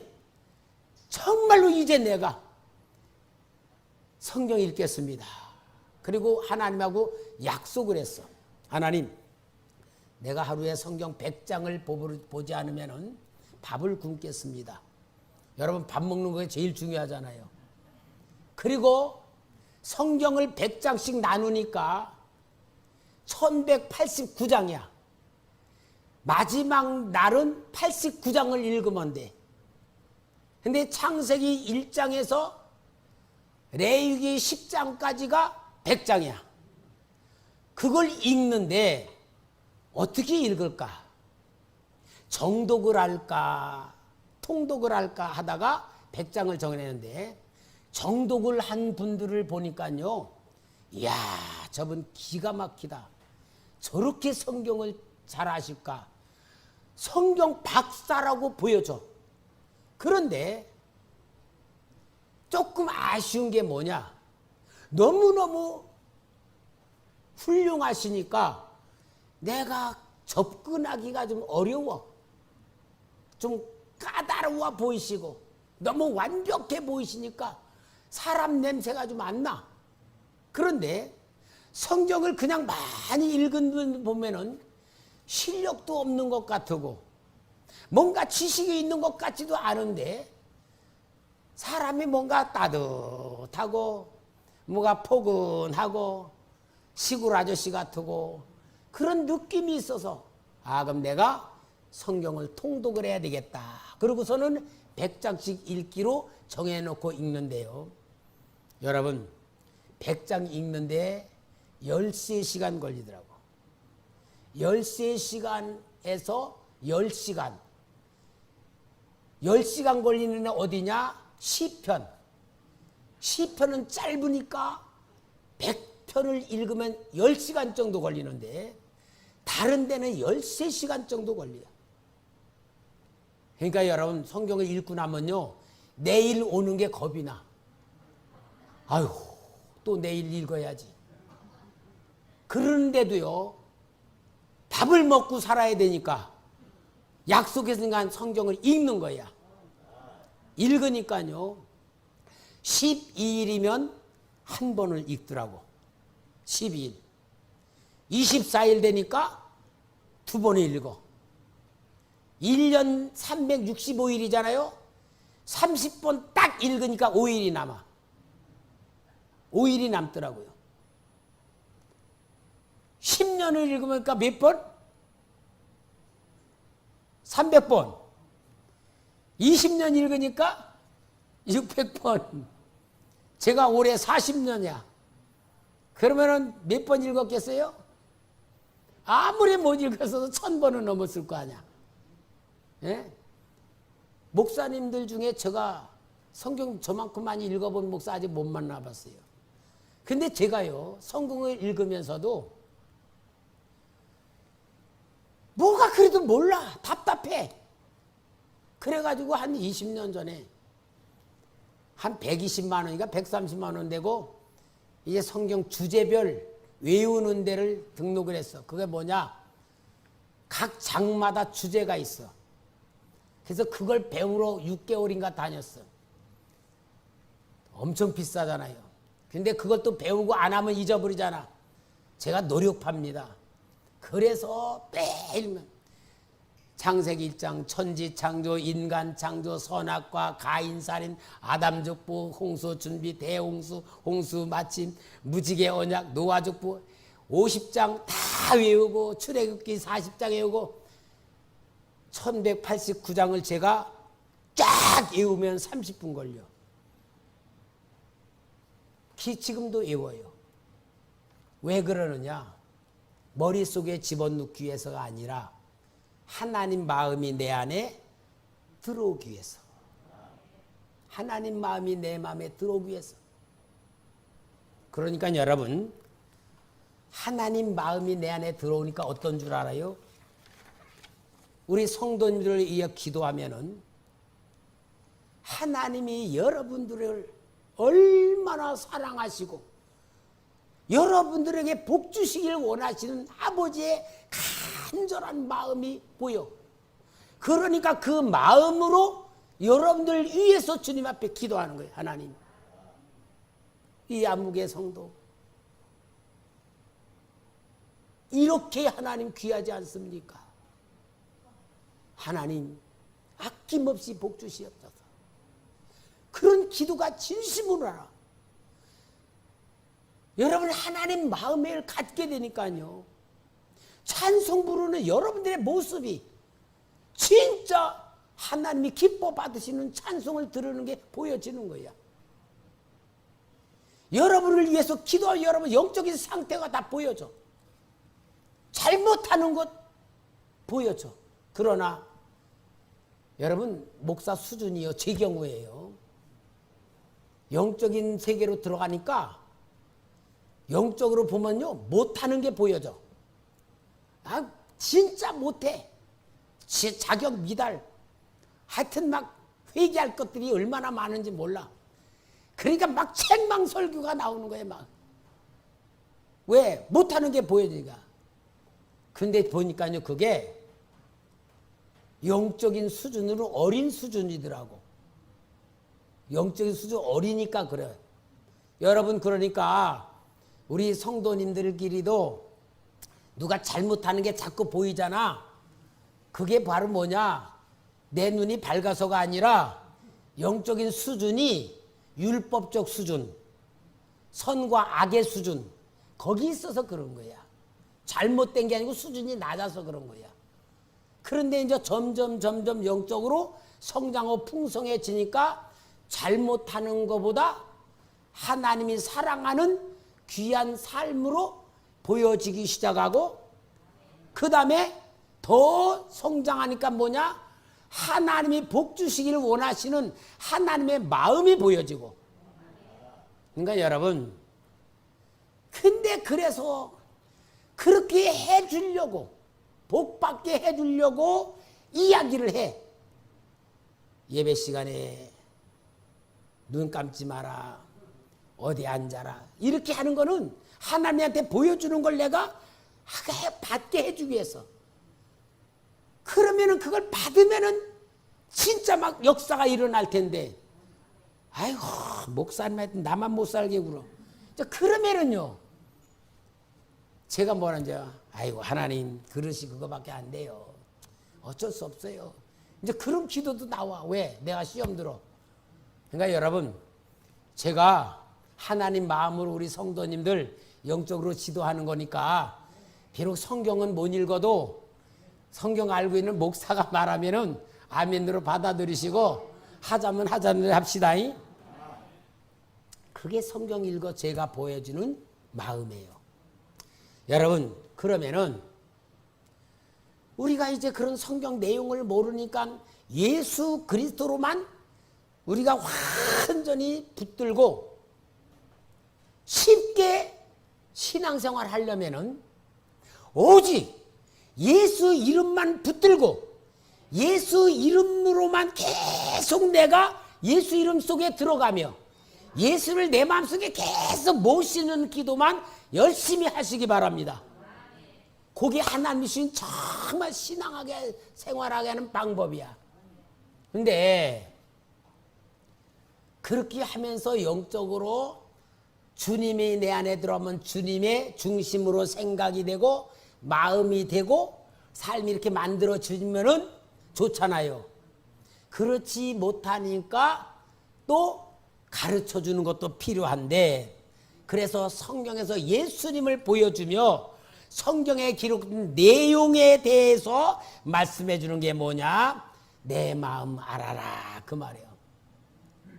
정말로 이제 내가 성경 읽겠습니다. 그리고 하나님하고 약속을 했어. 하나님, 내가 하루에 성경 100장을 보지 않으면 밥을 굶겠습니다. 여러분, 밥 먹는 게 제일 중요하잖아요. 그리고 성경을 100장씩 나누니까 1189장이야. 마지막 날은 89장을 읽으면 돼. 근데 창세기 1장에서 레위기 10장까지가 100장이야. 그걸 읽는데 어떻게 읽을까? 정독을 할까? 통독을 할까? 하다가 100장을 정해냈는데, 정독을 한 분들을 보니까요, 이야, 저분 기가 막히다. 저렇게 성경을 잘 아실까? 성경 박사라고 보여줘. 그런데 조금 아쉬운 게 뭐냐? 너무너무 훌륭하시니까 내가 접근하기가 좀 어려워. 좀 까다로워 보이시고 너무 완벽해 보이시니까 사람 냄새가 좀 안 나. 그런데 성경을 그냥 많이 읽은 분 보면은 실력도 없는 것 같고 뭔가 지식이 있는 것 같지도 않은데 사람이 뭔가 따뜻하고 뭔가 포근하고 시골 아저씨 같고 그런 느낌이 있어서 그럼 내가 성경을 통독을 해야 되겠다. 그러고서는 100장씩 읽기로 정해놓고 읽는데요. 여러분 100장 읽는데 13시간 걸리더라고. 13시간에서 10시간. 10시간 걸리는 애 어디냐? 시편. 시편은 짧으니까 100편을 읽으면 10시간 정도 걸리는데 다른 데는 13시간 정도 걸려요. 그러니까 여러분 성경을 읽고 나면요. 내일 오는 게 겁이 나. 아유, 또 내일 읽어야지. 그런데도요. 밥을 먹고 살아야 되니까 약속했으니까 성경을 읽는 거야. 읽으니까요. 12일이면 한 번을 읽더라고. 12일. 24일 되니까 두 번을 읽어. 1년 365일이잖아요. 30번 딱 읽으니까 5일이 남아. 5일이 남더라고요. 10년을 읽으니까 몇 번? 300번. 20년 읽으니까 600번. 제가 올해 40년이야. 그러면은 몇 번 읽었겠어요? 아무리 못 읽었어도 1000번은 넘었을 거 아니야. 예? 목사님들 중에 제가 성경 저만큼 많이 읽어본 목사 아직 못 만나봤어요. 근데 제가요, 성경을 읽으면서도 뭐가 그래도 몰라. 답답해. 그래가지고 한 20년 전에 한 120만 원인가 130만 원 되고 이제 성경 주제별 외우는 데를 등록을 했어. 그게 뭐냐? 각 장마다 주제가 있어. 그래서 그걸 배우러 6개월인가 다녔어. 엄청 비싸잖아요. 근데 그걸 또 배우고 안 하면 잊어버리잖아. 제가 노력합니다. 그래서 매일 창세기 1장 천지 창조, 인간 창조, 선악과 가인 살인, 아담 족보, 홍수 준비, 대홍수, 홍수 마침, 무지개 언약, 노아 족보 50장 다 외우고 출애굽기 40장 외우고 1189장을 제가 쫙 외우면 30분 걸려. 지금도 외워요. 왜 그러느냐? 머릿속에 집어넣기 위해서가 아니라 하나님 마음이 내 안에 들어오기 위해서. 하나님 마음이 내 마음에 들어오기 위해서. 그러니까 여러분, 하나님 마음이 내 안에 들어오니까 어떤 줄 알아요? 우리 성도님들을 위해 기도하면은 하나님이 여러분들을 얼마나 사랑하시고 여러분들에게 복 주시길 원하시는 아버지의 간절한 마음이 보여. 그러니까 그 마음으로 여러분들 위해서 주님 앞에 기도하는 거예요. 하나님, 이 안목의 성도 이렇게 하나님 귀하지 않습니까? 하나님 아낌없이 복 주시옵소서. 그런 기도가 진심으로 알아. 여러분 하나님 마음을 갖게 되니까요. 찬송 부르는 여러분들의 모습이 진짜 하나님이 기뻐 받으시는 찬송을 들으는 게 보여지는 거야. 여러분을 위해서 기도할 여러분 영적인 상태가 다 보여져. 잘못하는 것 보여줘. 그러나 여러분 목사 수준이요. 제 경우에요. 영적인 세계로 들어가니까 영적으로 보면요. 못하는 게 보여져. 진짜 못해. 자격 미달. 하여튼 막 회개할 것들이 얼마나 많은지 몰라. 그러니까 막 책망설교가 나오는 거예요. 막. 왜? 못하는 게 보여지니까. 근데 보니까요, 그게 영적인 수준으로 어린 수준이더라고. 영적인 수준 어리니까 그래요. 여러분, 그러니까 우리 성도님들끼리도 누가 잘못하는 게 자꾸 보이잖아. 그게 바로 뭐냐? 내 눈이 밝아서가 아니라 영적인 수준이 율법적 수준, 선과 악의 수준, 거기 있어서 그런 거야. 잘못된 게 아니고 수준이 낮아서 그런 거야. 그런데 이제 점점 영적으로 성장하고 풍성해지니까 잘못하는 것보다 하나님이 사랑하는 귀한 삶으로 보여지기 시작하고, 그 다음에 더 성장하니까 뭐냐? 하나님이 복 주시기를 원하시는 하나님의 마음이 보여지고. 그러니까 여러분, 근데 그래서 그렇게 해주려고, 복 받게 해주려고 이야기를 해. 예배 시간에 눈 감지 마라, 어디 앉아라, 이렇게 하는 거는 하나님한테 보여주는 걸 내가 받게 해주기 위해서. 그러면은 그걸 받으면은 진짜 막 역사가 일어날 텐데, 아이고 목사님한테 나만 못 살게 굴어. 그러면은요, 제가 뭐라는지, 아이고 하나님 그릇이 그거밖에 안 돼요, 어쩔 수 없어요. 이제 그런 기도도 나와. 왜? 내가 시험 들어. 그러니까 여러분, 제가 하나님 마음으로 우리 성도님들 영적으로 지도하는 거니까, 비록 성경은 못 읽어도 성경 알고 있는 목사가 말하면은 아멘으로 받아들이시고, 하자면 하자는 합시다. 그게 성경 읽어 제가 보여주는 마음이에요. 여러분, 그러면은 우리가 이제 그런 성경 내용을 모르니까 예수 그리스도로만 우리가 완전히 붙들고 쉽게 신앙생활 하려면은 오직 예수 이름만 붙들고 예수 이름으로만 계속 내가 예수 이름 속에 들어가며 예수를 내 마음속에 계속 모시는 기도만 열심히 하시기 바랍니다. 그게 하나님이 주신 정말 신앙하게 생활하게 하는 방법이야. 근데 그렇게 하면서 영적으로 주님이 내 안에 들어오면 주님의 중심으로 생각이 되고 마음이 되고 삶이 이렇게 만들어지면은 좋잖아요. 그렇지 못하니까 또 가르쳐 주는 것도 필요한데, 그래서 성경에서 예수님을 보여주며 성경에 기록된 내용에 대해서 말씀해 주는 게 뭐냐? 내 마음 알아라, 그 말이에요.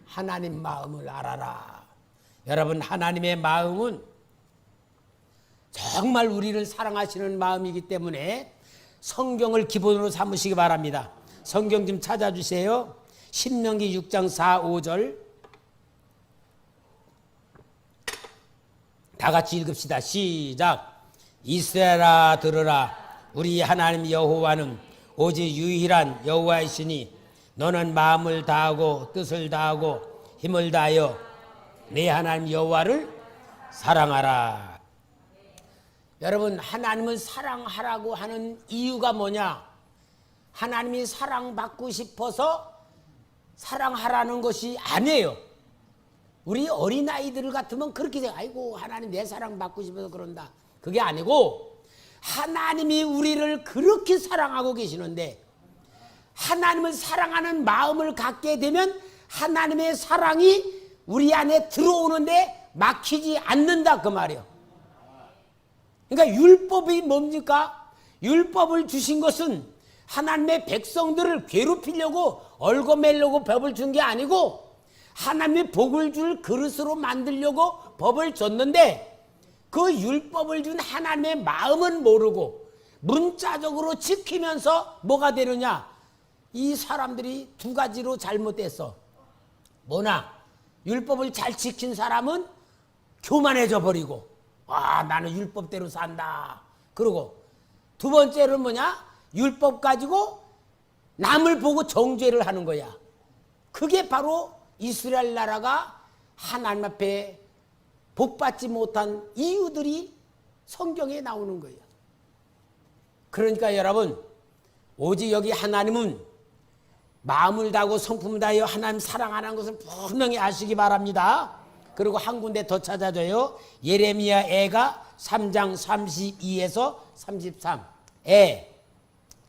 하나님 마음을 알아라. 여러분, 하나님의 마음은 정말 우리를 사랑하시는 마음이기 때문에 성경을 기본으로 삼으시기 바랍니다. 성경 좀 찾아주세요. 신명기 6장 4, 5절 다 같이 읽읍시다. 시작. 이스라엘아 들으라, 우리 하나님 여호와는 오직 유일한 여호와이시니 너는 마음을 다하고 뜻을 다하고 힘을 다하여 내 하나님 여호와를 사랑하라. 여러분, 하나님을 사랑하라고 하는 이유가 뭐냐? 하나님이 사랑받고 싶어서 사랑하라는 것이 아니에요. 우리 어린아이들 같으면 그렇게 생각, 아이고 하나님 내 사랑받고 싶어서 그런다. 그게 아니고 하나님이 우리를 그렇게 사랑하고 계시는데, 하나님을 사랑하는 마음을 갖게 되면 하나님의 사랑이 우리 안에 들어오는데 막히지 않는다, 그 말이에요. 그러니까 율법이 뭡니까? 율법을 주신 것은 하나님의 백성들을 괴롭히려고 얽어매려고 법을 준 게 아니고 하나님의 복을 줄 그릇으로 만들려고 법을 줬는데, 그 율법을 준 하나님의 마음은 모르고 문자적으로 지키면서 뭐가 되느냐? 이 사람들이 두 가지로 잘못됐어. 뭐나? 율법을 잘 지킨 사람은 교만해져 버리고, 아 나는 율법대로 산다. 그러고 두 번째는 뭐냐? 율법 가지고 남을 보고 정죄를 하는 거야. 그게 바로 이스라엘 나라가 하나님 앞에 복받지 못한 이유들이 성경에 나오는 거예요. 그러니까 여러분, 오직 여기 하나님은 마음을 다하고 성품을 다하여 하나님 사랑하는 것을 분명히 아시기 바랍니다. 그리고 한 군데 더 찾아줘요. 예레미야 애가 3장 32에서 33.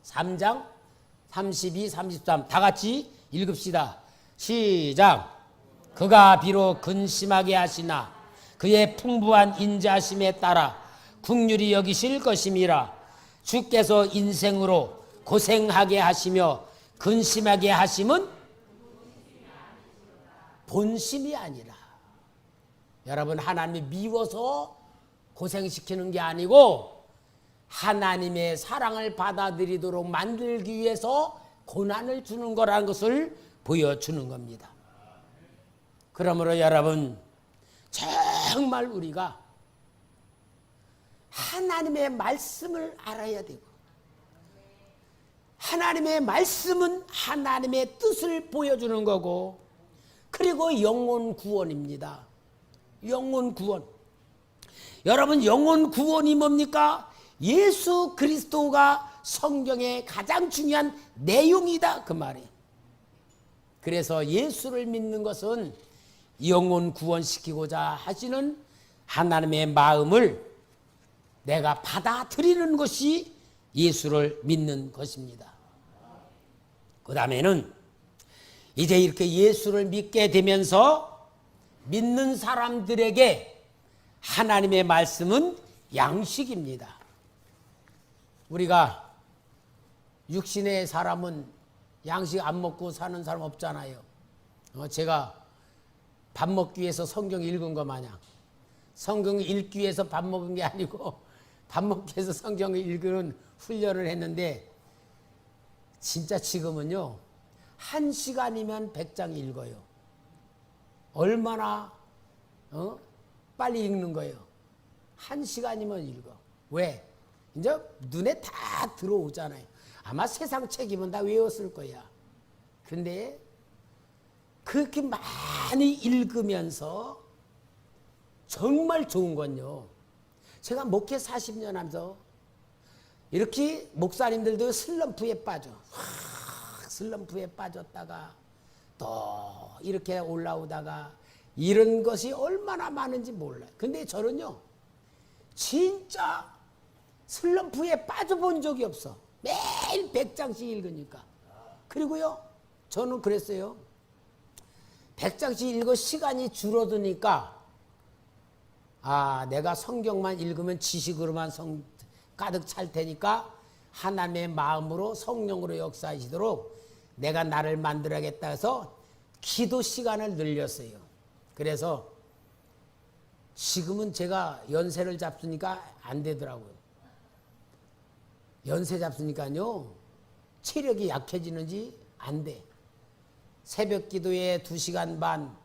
3장 32, 33. 다 같이 읽읍시다. 시작. 그가 비록 근심하게 하시나 그의 풍부한 인자하심에 따라 긍휼히 여기실 것임이라. 주께서 인생으로 고생하게 하시며 근심하게 하심은 본심이 아니라. 여러분, 하나님이 미워서 고생시키는 게 아니고 하나님의 사랑을 받아들이도록 만들기 위해서 고난을 주는 거라는 것을 보여주는 겁니다. 그러므로 여러분, 정말 우리가 하나님의 말씀을 알아야 되고, 하나님의 말씀은 하나님의 뜻을 보여주는 거고, 그리고 영혼 구원입니다. 영혼 구원. 여러분, 영혼 구원이 뭡니까? 예수 그리스도가 성경의 가장 중요한 내용이다, 그 말이에요. 그래서 예수를 믿는 것은 영혼 구원시키고자 하시는 하나님의 마음을 내가 받아들이는 것이 예수를 믿는 것입니다. 그 다음에는 이제 이렇게 예수를 믿게 되면서 믿는 사람들에게 하나님의 말씀은 양식입니다. 우리가 육신의 사람은 양식 안 먹고 사는 사람 없잖아요. 제가 밥 먹기 위해서 성경 읽은 거 마냥 성경 읽기 위해서 밥 먹은 게 아니고 밥 먹기 위해서 성경을 읽는 훈련을 했는데, 진짜 지금은요 1시간이면 100장 읽어요. 얼마나 빨리 읽는 거예요. 1시간이면 읽어. 왜? 이제 눈에 다 들어오잖아요. 아마 세상 책임은 다 외웠을 거야. 근데 그렇게 많이 읽으면서 정말 좋은 건요, 제가 목회 40년 하면서 이렇게 목사님들도 슬럼프에 빠져. 슬럼프에 빠졌다가 또 이렇게 올라오다가 이런 것이 얼마나 많은지 몰라요. 근데 저는요 진짜 슬럼프에 빠져본 적이 없어. 매일 100장씩 읽으니까. 그리고요 저는 그랬어요. 100장씩 읽어 시간이 줄어드니까 내가 성경만 읽으면 지식으로만 가득 찰 테니까 하나님의 마음으로 성령으로 역사하시도록 내가 나를 만들어야겠다 해서 기도 시간을 늘렸어요. 그래서 지금은 제가 연세를 잡수니까 안 되더라고요. 연세 잡수니까요 체력이 약해지는지 안 돼. 새벽 기도에 2시간 반,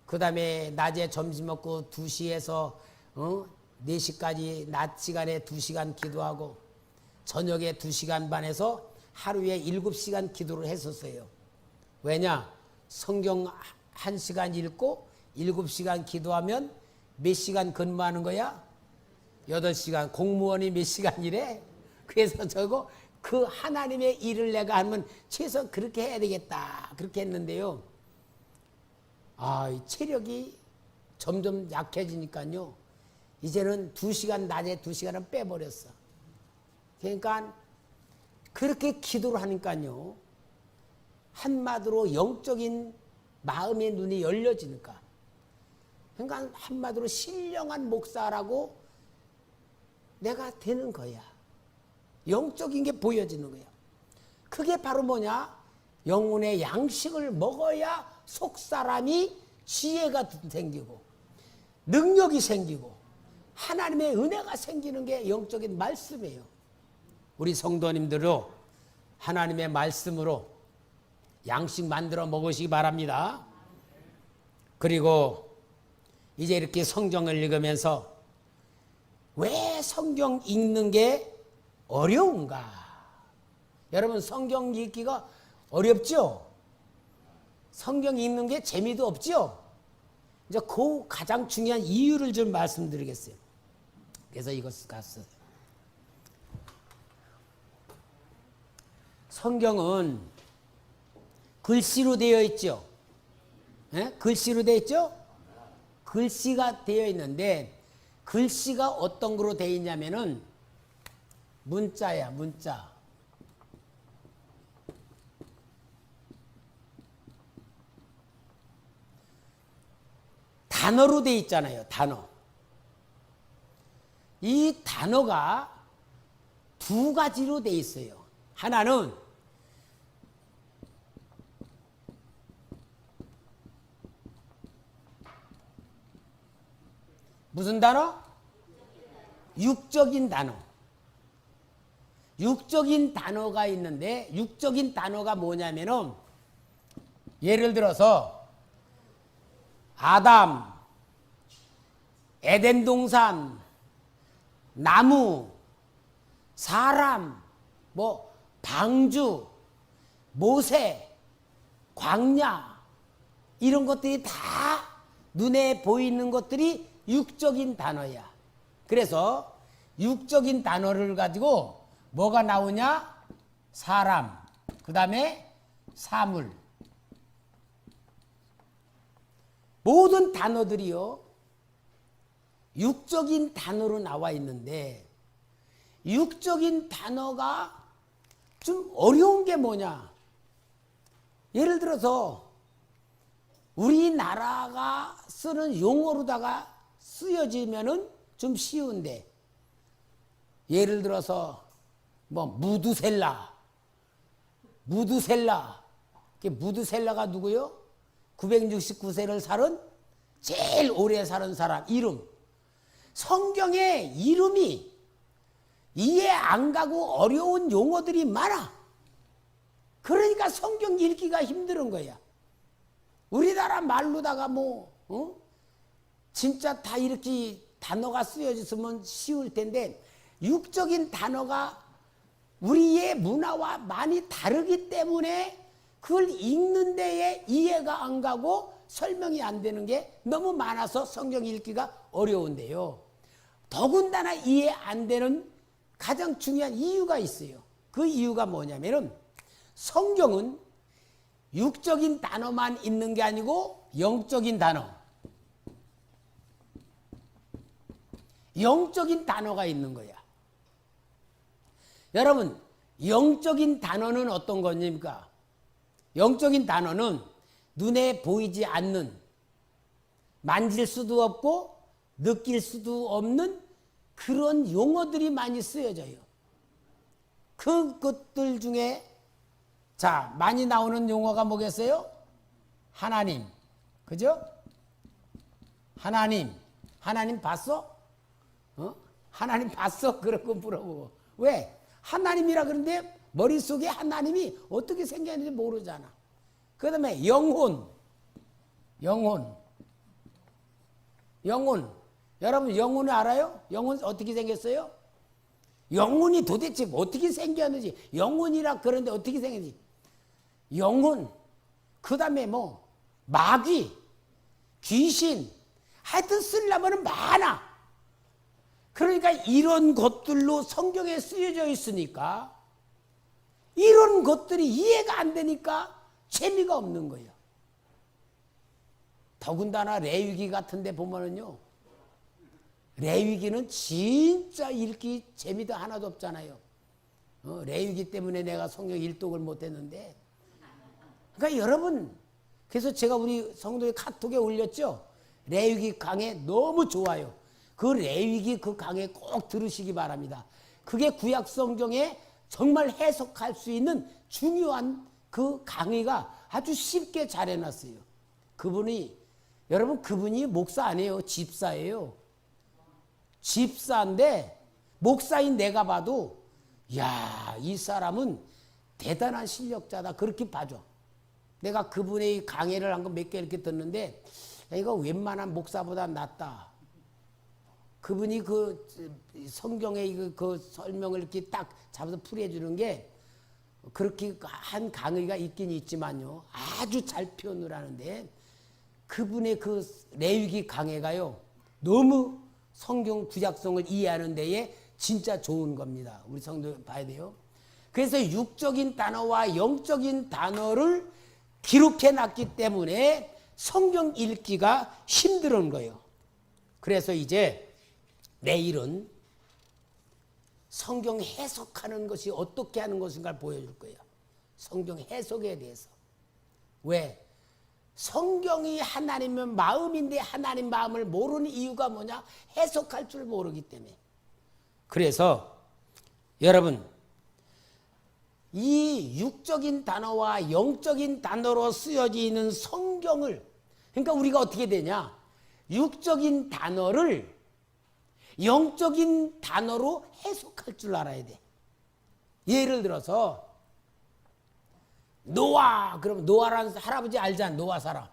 그 다음에 낮에 점심 먹고 2시에서 4시까지 낮 시간에 2시간 기도하고 저녁에 2시간 반에서 하루에 7시간 기도를 했었어요. 왜냐? 성경 1시간 읽고 7시간 기도하면 몇 시간 근무하는 거야? 8시간. 공무원이 몇 시간 일해? 그래서 저거 그 하나님의 일을 내가 하면 최소 그렇게 해야 되겠다. 그렇게 했는데요. 체력이 점점 약해지니까요. 이제는 2시간, 낮에 2시간은 빼버렸어. 그러니까 그렇게 기도를 하니까요. 한마디로 영적인 마음의 눈이 열려지니까. 그러니까 한마디로 신령한 목사라고 내가 되는 거야. 영적인 게 보여지는 거야. 그게 바로 뭐냐? 영혼의 양식을 먹어야 속사람이 지혜가 생기고 능력이 생기고 하나님의 은혜가 생기는 게 영적인 말씀이에요. 우리 성도님들도 하나님의 말씀으로 양식 만들어 먹으시기 바랍니다. 그리고 이제 이렇게 성경을 읽으면서 왜 성경 읽는 게 어려운가? 여러분 성경 읽기가 어렵죠? 성경 읽는 게 재미도 없죠? 이제 그 가장 중요한 이유를 좀 말씀드리겠어요. 그래서 이것을 갔어요. 성경은 글씨로 되어 있죠? 예? 글씨로 되어 있죠? 글씨가 되어 있는데 글씨가 어떤 거로 되어 있냐면은 문자야, 문자. 단어로 되어 있잖아요, 단어. 이 단어가 두 가지로 되어 있어요. 하나는 무슨 단어? 육적인 단어. 육적인 단어가 있는데 육적인 단어가 뭐냐면은 예를 들어서 아담, 에덴 동산, 나무, 사람, 뭐 방주, 모세, 광야 이런 것들이 다 눈에 보이는 것들이 육적인 단어야. 그래서 육적인 단어를 가지고 뭐가 나오냐? 사람, 그 다음에 사물. 모든 단어들이요 육적인 단어로 나와 있는데 육적인 단어가 좀 어려운 게 뭐냐? 예를 들어서 우리나라가 쓰는 용어로다가 쓰여지면은 좀 쉬운데 예를 들어서 뭐 무드셀라 무드셀라가 누구요? 969세를 살은 제일 오래 사는 사람 이름. 성경에 이름이 이해 안 가고 어려운 용어들이 많아. 그러니까 성경 읽기가 힘든 거야. 우리나라 말로다가 진짜 다 이렇게 단어가 쓰여졌으면 쉬울 텐데 육적인 단어가 우리의 문화와 많이 다르기 때문에 그걸 읽는 데에 이해가 안 가고 설명이 안 되는 게 너무 많아서 성경 읽기가 어려운데요. 더군다나 이해 안 되는 가장 중요한 이유가 있어요. 그 이유가 뭐냐면은 성경은 육적인 단어만 있는 게 아니고 영적인 단어, 영적인 단어가 있는 거야. 여러분, 영적인 단어는 어떤 겁니까? 영적인 단어는 눈에 보이지 않는, 만질 수도 없고 느낄 수도 없는 그런 용어들이 많이 쓰여져요. 그것들 중에 자 많이 나오는 용어가 뭐겠어요? 하나님, 그죠? 하나님 봤어? 하나님 봤어? 그러고 물어보고 왜? 하나님이라 그러는데 머릿속에 하나님이 어떻게 생겼는지 모르잖아. 그 다음에 영혼. 여러분 영혼을 알아요? 영혼 어떻게 생겼어요? 영혼이 도대체 어떻게 생겼는지, 영혼이라 그러는데 어떻게 생겼는지. 영혼, 그 다음에 뭐 마귀, 귀신, 하여튼 쓰려면 많아. 그러니까 이런 것들로 성경에 쓰여져 있으니까 이런 것들이 이해가 안 되니까 재미가 없는 거예요. 더군다나 레위기 같은 데 보면은요, 레위기는 진짜 읽기 재미도 하나도 없잖아요. 레위기 때문에 내가 성경 일독을 못했는데. 그러니까 여러분, 그래서 제가 우리 성도의 카톡에 올렸죠. 레위기 강해 너무 좋아요. 그 레위기 그 강해 꼭 들으시기 바랍니다. 그게 구약 성경에 정말 해석할 수 있는 중요한 그 강의가 아주 쉽게 잘 해놨어요. 여러분 그분이 목사 아니에요. 집사예요. 집사인데 목사인 내가 봐도 야, 이 사람은 대단한 실력자다 그렇게 봐줘. 내가 그분의 강의를 한 거 몇 개 이렇게 듣는데 이거 웬만한 목사보다 낫다. 그분이 그 성경의 그 설명을 이렇게 딱 잡아서 풀이해 주는 게 그렇게 한 강의가 있긴 있지만요. 아주 잘 표현을 하는데 그분의 그 레위기 강해가요. 너무 성경 구약성을 이해하는 데에 진짜 좋은 겁니다. 우리 성도 봐야 돼요. 그래서 육적인 단어와 영적인 단어를 기록해 놨기 때문에 성경 읽기가 힘든 거예요. 그래서 이제 내일은 성경 해석하는 것이 어떻게 하는 것인가를 보여줄 거예요. 성경 해석에 대해서. 왜? 성경이 하나님의 마음인데 하나님 마음을 모르는 이유가 뭐냐? 해석할 줄 모르기 때문에. 그래서 여러분 이 육적인 단어와 영적인 단어로 쓰여져 있는 성경을 그러니까 우리가 어떻게 되냐? 육적인 단어를 영적인 단어로 해석할 줄 알아야 돼. 예를 들어서 노아, 그럼 노아라는 할아버지 알잖아. 노아 사람.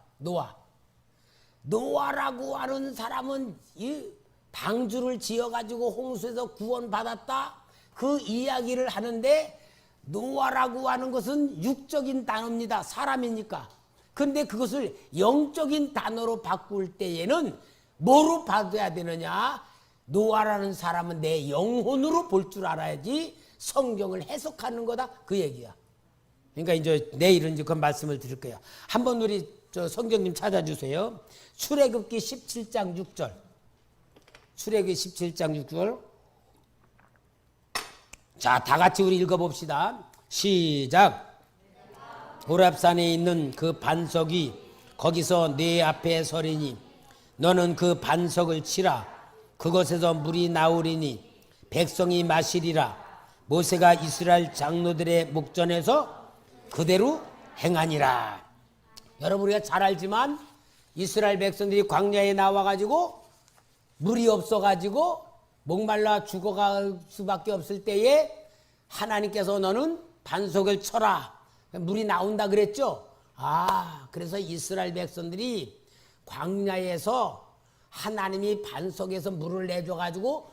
노아라고 하는 사람은 이 방주를 지어가지고 홍수에서 구원받았다. 그 이야기를 하는데 노아라고 하는 것은 육적인 단어입니다. 사람이니까. 근데 그것을 영적인 단어로 바꿀 때에는 뭐로 봐야 되느냐? 노아라는 사람은 내 영혼으로 볼 줄 알아야지 성경을 해석하는 거다. 그 얘기야. 그러니까 이제 내일은 이제 그 말씀을 드릴 거예요. 한번 우리 저 성경님 찾아주세요. 출애굽기 17장 6절. 출애굽기 17장 6절. 자, 다 같이 우리 읽어봅시다. 시작. 호렙산에 있는 그 반석이 거기서 네 앞에 서리니 너는 그 반석을 치라. 그것에서 물이 나오리니 백성이 마시리라. 모세가 이스라엘 장로들의 목전에서 그대로 행하니라. 여러분 우리가 잘 알지만 이스라엘 백성들이 광야에 나와가지고 물이 없어가지고 목말라 죽어갈 수밖에 없을 때에 하나님께서 너는 반석을 쳐라. 물이 나온다 그랬죠. 그래서 이스라엘 백성들이 광야에서 하나님이 반석에서 물을 내줘가지고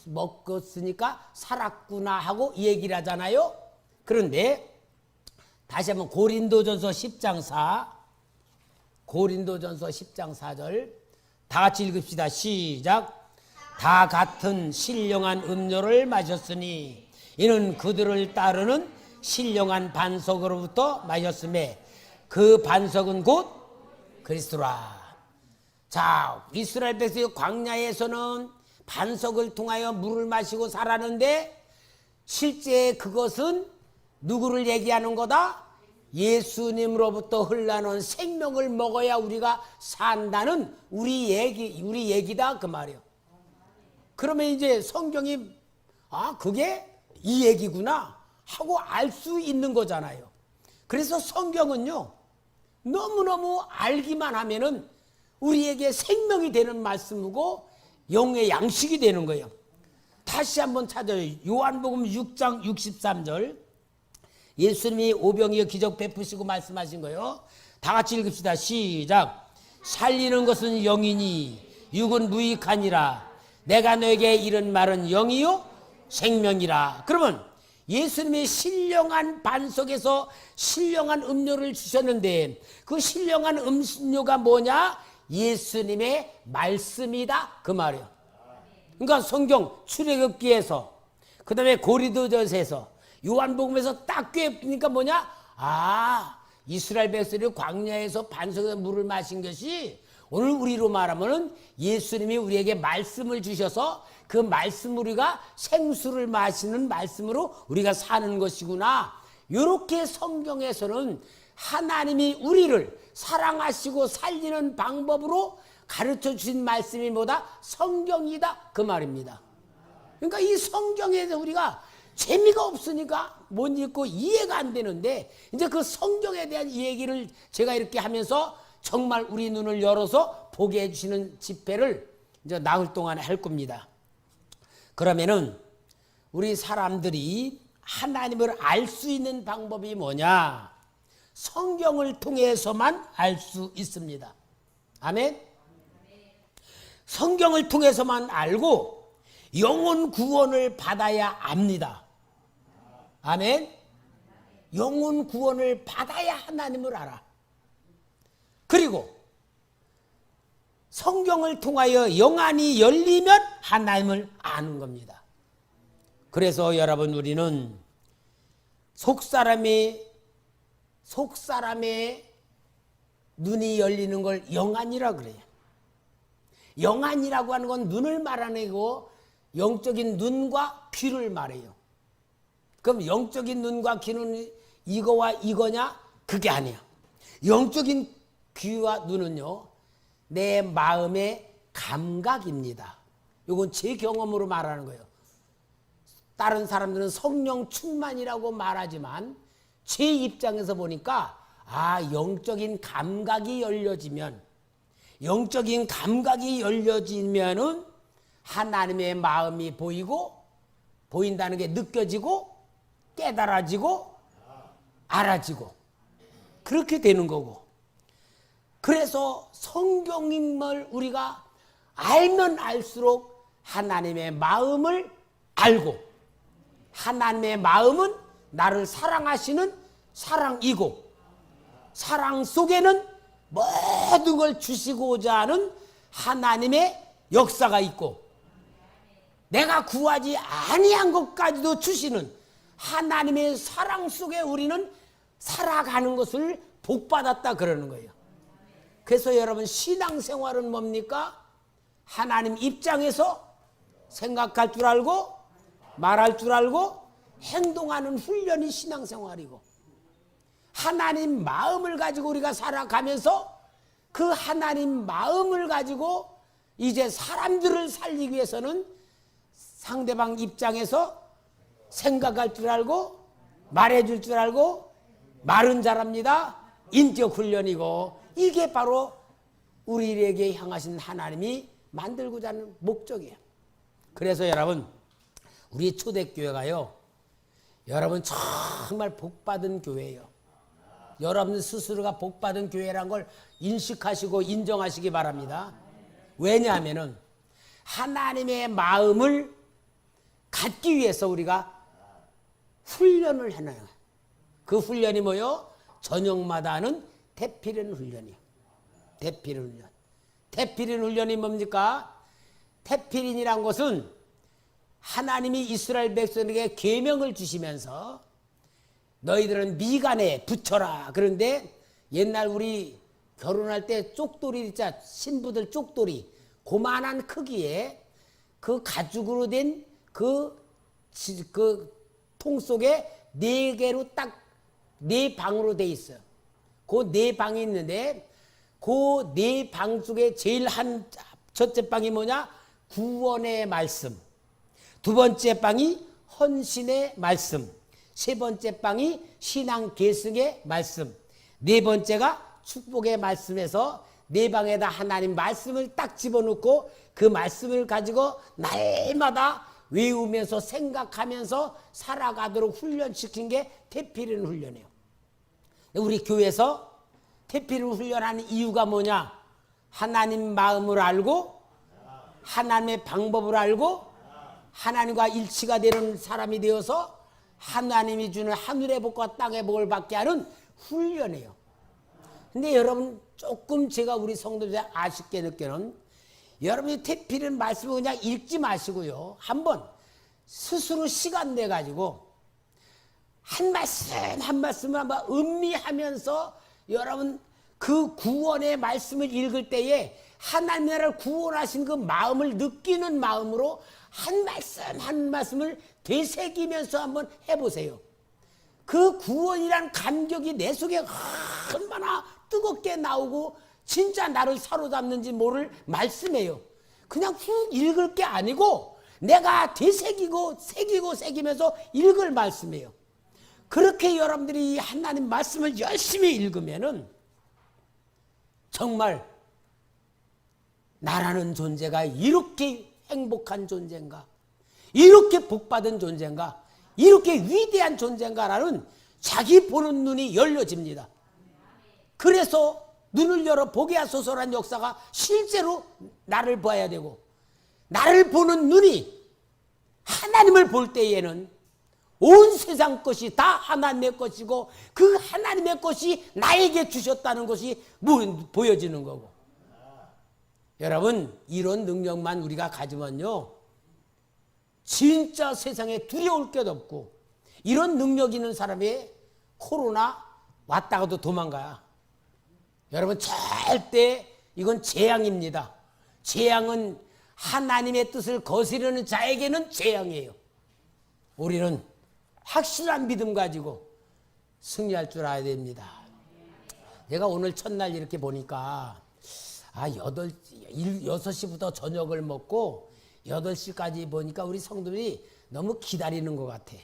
먹었으니까 살았구나 하고 얘기를 하잖아요. 그런데 다시 한번 고린도전서 10장 4 고린도전서 10장 4절 다 같이 읽읍시다. 시작. 다 같은 신령한 음료를 마셨으니 이는 그들을 따르는 신령한 반석으로부터 마셨음에 그 반석은 곧 그리스도라. 자, 이스라엘 백성이 광야에서는 반석을 통하여 물을 마시고 살았는데 실제 그것은 누구를 얘기하는 거다? 예수님으로부터 흘러나온 생명을 먹어야 우리가 산다는 우리 얘기다 그 말이에요. 그러면 이제 성경이 그게 이 얘기구나 하고 알 수 있는 거잖아요. 그래서 성경은요 너무너무 알기만 하면은 우리에게 생명이 되는 말씀이고 영의 양식이 되는 거예요. 다시 한번 찾아요. 요한복음 6장 63절 예수님이 오병이어 기적 베푸시고 말씀하신 거예요. 다 같이 읽읍시다. 시작. 살리는 것은 영이니 육은 무익하니라. 내가 너에게 이른 말은 영이요 생명이라. 그러면 예수님이 신령한 반석에서 신령한 음료를 주셨는데 그 신령한 음료가 뭐냐? 예수님의 말씀이다 그 말이에요. 그러니까 성경 출애굽기에서 그 다음에 고린도전서에서 요한복음에서 딱 꿰니까 뭐냐? 이스라엘 백성이 광야에서 반석에서 물을 마신 것이 오늘 우리로 말하면 예수님이 우리에게 말씀을 주셔서 그 말씀 우리가 생수를 마시는 말씀으로 우리가 사는 것이구나. 이렇게 성경에서는 하나님이 우리를 사랑하시고 살리는 방법으로 가르쳐 주신 말씀이 뭐다? 성경이다 그 말입니다. 그러니까 이 성경에서 우리가 재미가 없으니까 못 읽고 이해가 안 되는데 이제 그 성경에 대한 얘기를 제가 이렇게 하면서 정말 우리 눈을 열어서 보게 해주시는 집회를 이제 나흘 동안 할 겁니다. 그러면은 우리 사람들이 하나님을 알 수 있는 방법이 뭐냐? 성경을 통해서만 알 수 있습니다. 아멘? 성경을 통해서만 알고 영혼 구원을 받아야 압니다. 아멘. 영혼 구원을 받아야 하나님을 알아. 그리고 성경을 통하여 영안이 열리면 하나님을 아는 겁니다. 그래서 여러분, 우리는 속사람의 눈이 열리는 걸 영안이라 그래요. 영안이라고 하는 건 눈을 말하고 영적인 눈과 귀를 말해요. 그럼 영적인 눈과 귀는 이거와 이거냐? 그게 아니야. 영적인 귀와 눈은요, 내 마음의 감각입니다. 이건 제 경험으로 말하는 거예요. 다른 사람들은 성령 충만이라고 말하지만 제 입장에서 보니까 영적인 감각이 열려지면은 하나님의 마음이 보인다는 게 느껴지고 깨달아지고 알아지고 그렇게 되는 거고, 그래서 성경임을 우리가 알면 알수록 하나님의 마음을 알고, 하나님의 마음은 나를 사랑하시는 사랑이고, 사랑 속에는 모든 걸 주시고자 하는 하나님의 역사가 있고, 내가 구하지 아니한 것까지도 주시는 하나님의 사랑 속에 우리는 살아가는 것을 복받았다 그러는 거예요. 그래서 여러분, 신앙생활은 뭡니까? 하나님 입장에서 생각할 줄 알고 말할 줄 알고 행동하는 훈련이 신앙생활이고, 하나님 마음을 가지고 우리가 살아가면서 그 하나님 마음을 가지고 이제 사람들을 살리기 위해서는 상대방 입장에서 생각할 줄 알고 말해줄 줄 알고 말은 잘합니다. 인격 훈련이고, 이게 바로 우리에게 향하신 하나님이 만들고자 하는 목적이에요. 그래서 여러분, 우리 초대교회가요, 여러분 정말 복받은 교회예요. 여러분 스스로가 복받은 교회란 걸 인식하시고 인정하시기 바랍니다. 왜냐하면은 하나님의 마음을 갖기 위해서 우리가 훈련을 해놔요. 그 훈련이 뭐요? 저녁마다 하는 대피련 훈련이에요. 대피련 훈련. 대피련 훈련이 뭡니까? 대피련이란 것은 하나님이 이스라엘 백성에게 계명을 주시면서 너희들은 미간에 붙여라. 그런데 옛날 우리 결혼할 때 쪽돌이 있잖아. 신부들 쪽돌이. 고만한 크기에 그 가죽으로 된 그 통 속에 4개로 딱 4방으로 돼 있어요. 그 4방이 있는데 그 4방 중에 제일 첫째 방이 뭐냐? 구원의 말씀. 두 번째 방이 헌신의 말씀. 세 번째 방이 신앙 계승의 말씀. 네 번째가 축복의 말씀에서 네 방에다 하나님 말씀을 딱 집어넣고 그 말씀을 가지고 날마다 외우면서 생각하면서 살아가도록 훈련시킨 게 대피련 훈련이에요. 우리 교회에서 대피련 훈련하는 이유가 뭐냐? 하나님 마음을 알고 하나님의 방법을 알고 하나님과 일치가 되는 사람이 되어서 하나님이 주는 하늘의 복과 땅의 복을 받게 하는 훈련이에요. 근데 여러분, 조금 제가 우리 성도들 아쉽게 느끼는, 여러분이 대피련 말씀을 그냥 읽지 마시고요, 한번 스스로 시간 내가지고 한 말씀 한 말씀을 한번 음미하면서 여러분 그 구원의 말씀을 읽을 때에 하나님 나라를 구원하신 그 마음을 느끼는 마음으로 한 말씀 한 말씀을 되새기면서 한번 해보세요. 그 구원이란 감격이 내 속에 얼마나 뜨겁게 나오고 진짜 나를 사로잡는지 모를 말씀이에요. 그냥 훅 읽을 게 아니고 내가 되새기고 새기면서 읽을 말씀이에요. 그렇게 여러분들이 하나님 말씀을 열심히 읽으면은 정말 나라는 존재가 이렇게 행복한 존재인가, 이렇게 복받은 존재인가, 이렇게 위대한 존재인가라는 자기 보는 눈이 열려집니다. 그래서 눈을 열어 보게 하소서란 역사가 실제로 나를 봐야 되고, 나를 보는 눈이 하나님을 볼 때에는 온 세상 것이 다 하나님의 것이고 그 하나님의 것이 나에게 주셨다는 것이 보여지는 거고. 여러분, 이런 능력만 우리가 가지면요, 진짜 세상에 두려울 것 없고, 이런 능력 있는 사람이 코로나 왔다가도 도망가요. 여러분, 절대 이건 재앙입니다. 재앙은 하나님의 뜻을 거스르는 자에게는 재앙이에요. 우리는 확실한 믿음 가지고 승리할 줄 알아야 됩니다. 내가 오늘 첫날 이렇게 보니까 6시부터 저녁을 먹고 8시까지 보니까 우리 성도들이 너무 기다리는 것 같아.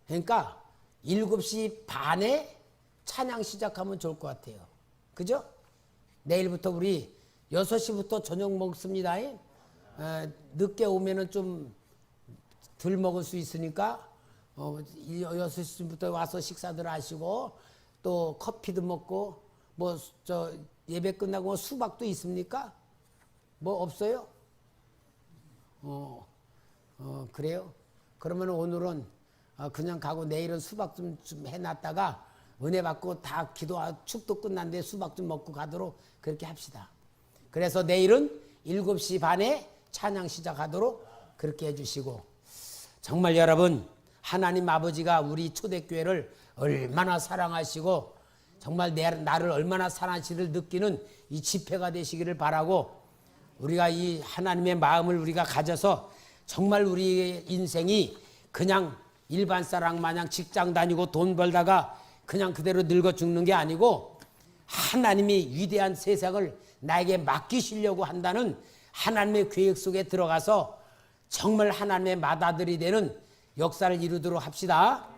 그러니까 7시 반에 찬양 시작하면 좋을 것 같아요. 그죠? 내일부터 우리 6시부터 저녁 먹습니다. 늦게 오면은 좀 덜 먹을 수 있으니까 6시부터 와서 식사들 하시고 또 커피도 먹고 예배 끝나고 수박도 있습니까? 뭐 없어요? 그래요? 그러면 오늘은 그냥 가고 내일은 수박 좀 해놨다가 은혜 받고 다 축도 끝났는데 수박 좀 먹고 가도록 그렇게 합시다. 그래서 내일은 7시 반에 찬양 시작하도록 그렇게 해주시고, 정말 여러분, 하나님 아버지가 우리 초대교회를 얼마나 사랑하시고 정말 나를 얼마나 사랑하시를 느끼는 이 집회가 되시기를 바라고, 우리가 이 하나님의 마음을 우리가 가져서 정말 우리의 인생이 그냥 일반 사람 마냥 직장 다니고 돈 벌다가 그냥 그대로 늙어 죽는 게 아니고, 하나님이 위대한 세상을 나에게 맡기시려고 한다는 하나님의 계획 속에 들어가서 정말 하나님의 맏아들이 되는 역사를 이루도록 합시다.